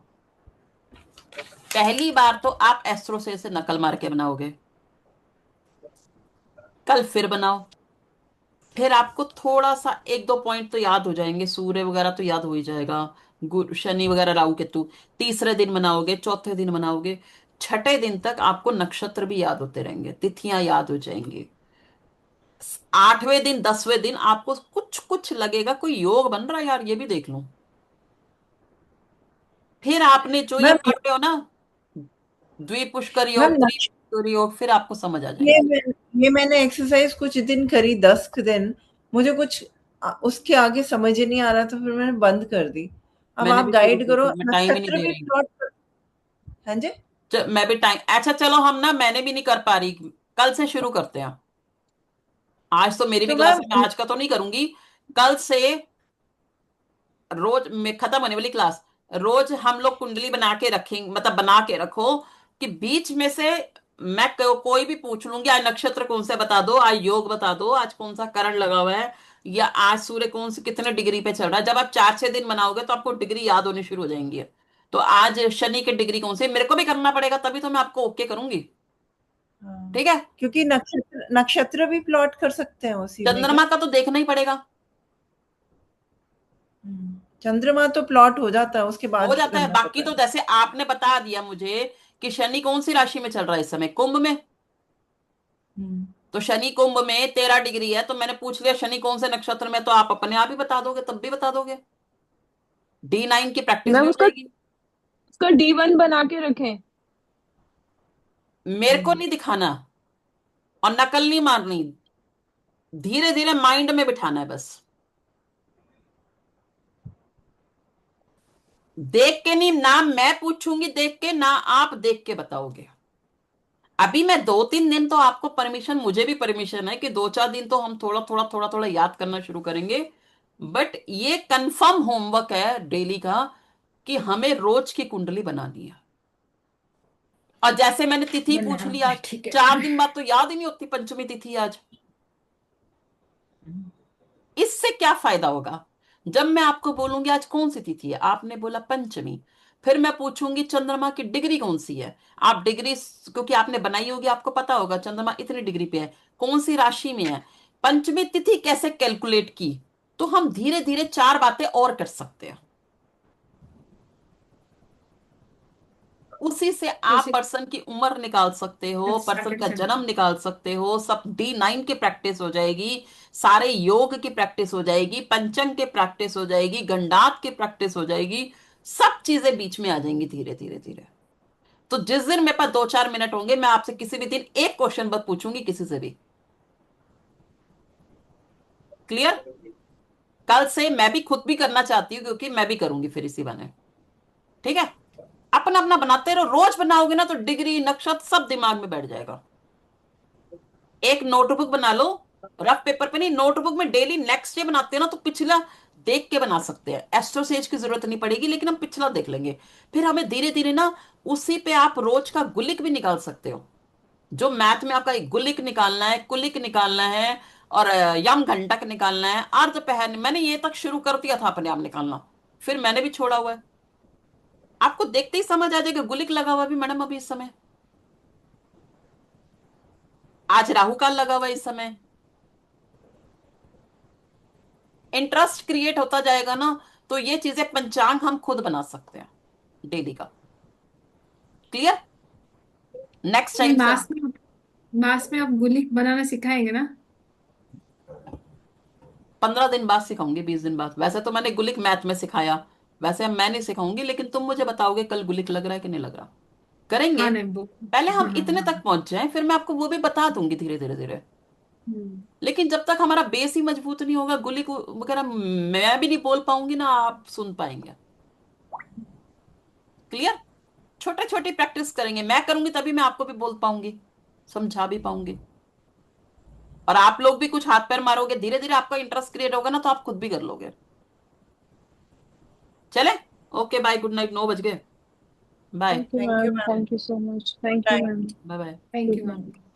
पहली बार तो आप एस्ट्रो से नकल मार के बनाओगे, कल फिर बनाओ, फिर आपको थोड़ा सा एक दो पॉइंट तो याद हो जाएंगे, सूर्य वगैरह तो याद हो ही जाएगा, गुरु शनि वगैरह राहु केतु। तीसरे दिन बनाओगे, चौथे दिन बनाओगे, छठे दिन तक आपको नक्षत्र भी याद होते रहेंगे, तिथियां याद हो जाएंगी। 8वें दिन 10वें दिन आपको कुछ कुछ लगेगा कोई योग बन रहा है यार, ये भी देख लूं। फिर आपने जो ये मैम पढ़े हो ना, द्विपुष्कर योग, मैम त्रिपुष्कर योग, फिर आपको समझ आ ये जाएंगे। ये मैंने एक्सरसाइज कुछ दिन करी, 10 दिन। मुझे कुछ उसके आगे समझ ही नहीं आ रहा, तो फिर मैंने बंद कर दी। अब मैंने आप भी शुरू गाइड की करो, थी, मैं टाइम ही नहीं नक्षत्र दे भी रही। प्लॉट कर। हाँ जी। मैं भी टाइम, अच्छा चलो हम ना, मैंने भी नहीं कर पा रही, कल से शुरू करते हैं। आज तो मेरी भी तो क्लास मैम है, मैं आज का तो नहीं करूंगी, कल से रोज में खत्म होने वाली क्लास, रोज हम लोग कुंडली बना के रखेंगे, मतलब बना के रखो कि बीच में से मैं कोई भी पूछ लूंगी, आज नक्षत्र कौन से बता दो, आज योग बता दो, आज कौन सा करण लगा हुआ है, या आज सूर्य कौन से कितने डिग्री पे चल रहा है। जब आप 4 6 दिन बनाओगे तो आपको डिग्री याद होनी शुरू हो जाएंगी। तो आज शनि की डिग्री कौन सी है, मेरे को भी करना पड़ेगा, तभी तो मैं आपको ओके करूंगी। हाँ, ठीक है। क्योंकि नक्षत्र नक्षत्र भी प्लॉट कर सकते हैं उसी में क्या? चंद्रमा का तो देखना ही पड़ेगा। चंद्रमा तो प्लॉट हो जाता है, उसके हो बाद जाता है, करना बाकी पड़ता तो है। जैसे आपने बता दिया मुझे कि शनि कौन सी राशि में चल रहा है इस समय, कुंभ में। हम्म, तो शनि कुंभ में 13 डिग्री है, तो मैंने पूछ लिया शनि कौन से नक्षत्र में, तो आप अपने आप ही बता दोगे, तब भी बता दोगे, D9 की प्रैक्टिस भी मैम हो उसका जाएगी। उसका D1 बना के रखें। मेरे को नहीं दिखाना और नकल नहीं मारनी, धीरे धीरे माइंड में बिठाना है बस। देख के नहीं, ना मैं पूछूंगी देख के, ना आप देख के बताओगे। अभी मैं 2 3 दिन तो आपको परमिशन, मुझे भी परमिशन है कि 2 4 दिन तो हम थोड़ा थोड़ा याद करना शुरू करेंगे। बट ये कंफर्म होमवर्क है डेली का कि हमें रोज की कुंडली बनानी है। और जैसे मैंने तिथि पूछ बनाना ली है, आज, ठीक है। 4 दिन बाद तो याद ही नहीं होती पंचमी तिथि आज। इससे क्या फायदा होगा? जब मैं आपको बोलूंगी आज कौन सी तिथि है, आपने बोला पंचमी, फिर मैं पूछूंगी चंद्रमा की डिग्री कौन सी है, आप डिग्री, क्योंकि आपने बनाई होगी, आपको पता होगा चंद्रमा इतनी डिग्री पे है, कौन सी राशि में है, पंचमी तिथि कैसे कैलकुलेट की, तो हम धीरे धीरे 4 बातें और कर सकते हैं। उसी से आप जैसे पर्सन की उम्र निकाल सकते हो, पर्सन स्टार्टेड का चल। जन्म निकाल सकते हो, सब D9 की प्रैक्टिस हो जाएगी, सारे योग की प्रैक्टिस हो जाएगी, पंचंग की प्रैक्टिस हो जाएगी, गंडात की प्रैक्टिस हो जाएगी, सब चीजें बीच में आ जाएंगी धीरे धीरे धीरे। तो जिस दिन मेरे पास 2-4 मिनट होंगे, मैं आपसे किसी भी दिन एक क्वेश्चन बस पूछूंगी, किसी से भी। क्लियर? कल से मैं भी खुद भी करना चाहती हूँ, क्योंकि मैं भी करूंगी फिर इसी बने। ठीक है? अपना अपना बनाते रहो, रोज बनाओगे ना तो डिग्री नक्षत्र सब दिमाग में बैठ जाएगा। एक नोटबुक बना लो, रफ पेपर पे नहीं, नोटबुक में डेली नेक्स्ट डे बनाते हैं ना, तो पिछला देख के बना सकते हैं। एस्ट्रोसेज की जरूरत नहीं पड़ेगी, लेकिन हम पिछला देख लेंगे। फिर हमें धीरे धीरे ना उसी पे आप रोज का गुलिक भी निकाल सकते हो। जो मैथ में आपका एक गुलिक निकालना है, कुलिक निकालना है, और यम घंटक निकालना है, अर्ध पहर, मैंने ये तक शुरू कर दिया था अपने आप निकालना, फिर मैंने भी छोड़ा हुआ है। आपको देखते ही समझ आ जाएगा, गुलिक लगा हुआ भी मैडम अभी इस समय, आज राहु काल लगा हुआ है इस समय। इंटरेस्ट क्रिएट होता जाएगा ना, तो ये चीजें पंचांग हम खुद बना सकते हैं डेली का। क्लियर? नेक्स्ट नहीं, टाइम से मास में आप गुलिक बनाना सिखाएंगे ना? 15 दिन बाद सिखाऊंगी, 20 दिन बाद। वैसे तो मैंने गुलिक मैथ में सिखाया, वैसे अब मैं नहीं सिखाऊंगी, लेकिन तुम मुझे बताओगे कल गुलिक लग रहा है कि नहीं लग रहा। करेंगे। हाँ, नहीं वो। पहले हम हाँ, हाँ, इतने तक हाँ। पहुंच जाएं, फिर मैं आपको वो भी बता दूंगी धीरे धीरे धीरे। हम्म। लेकिन जब तक हमारा बेस ही मजबूत नहीं होगा, गुलिक वगैरह मैं भी नहीं बोल पाऊंगी ना आप सुन पाएंगे। क्लियर? छोटे छोटी प्रैक्टिस करेंगे, मैं करूंगी तभी मैं आपको भी बोल पाऊंगी, समझा भी पाऊंगी। और आप लोग भी कुछ हाथ पैर मारोगे, धीरे धीरे आपका इंटरेस्ट क्रिएट होगा ना, तो आप खुद भी कर लोगे। चले? ओके बाय, गुड नाइट, 9 बज गए। Bye. Thank you thank you ma'am, ma'am. Thank you so much, good thank you night. Ma'am. Bye bye. Thank good you ma'am. Night.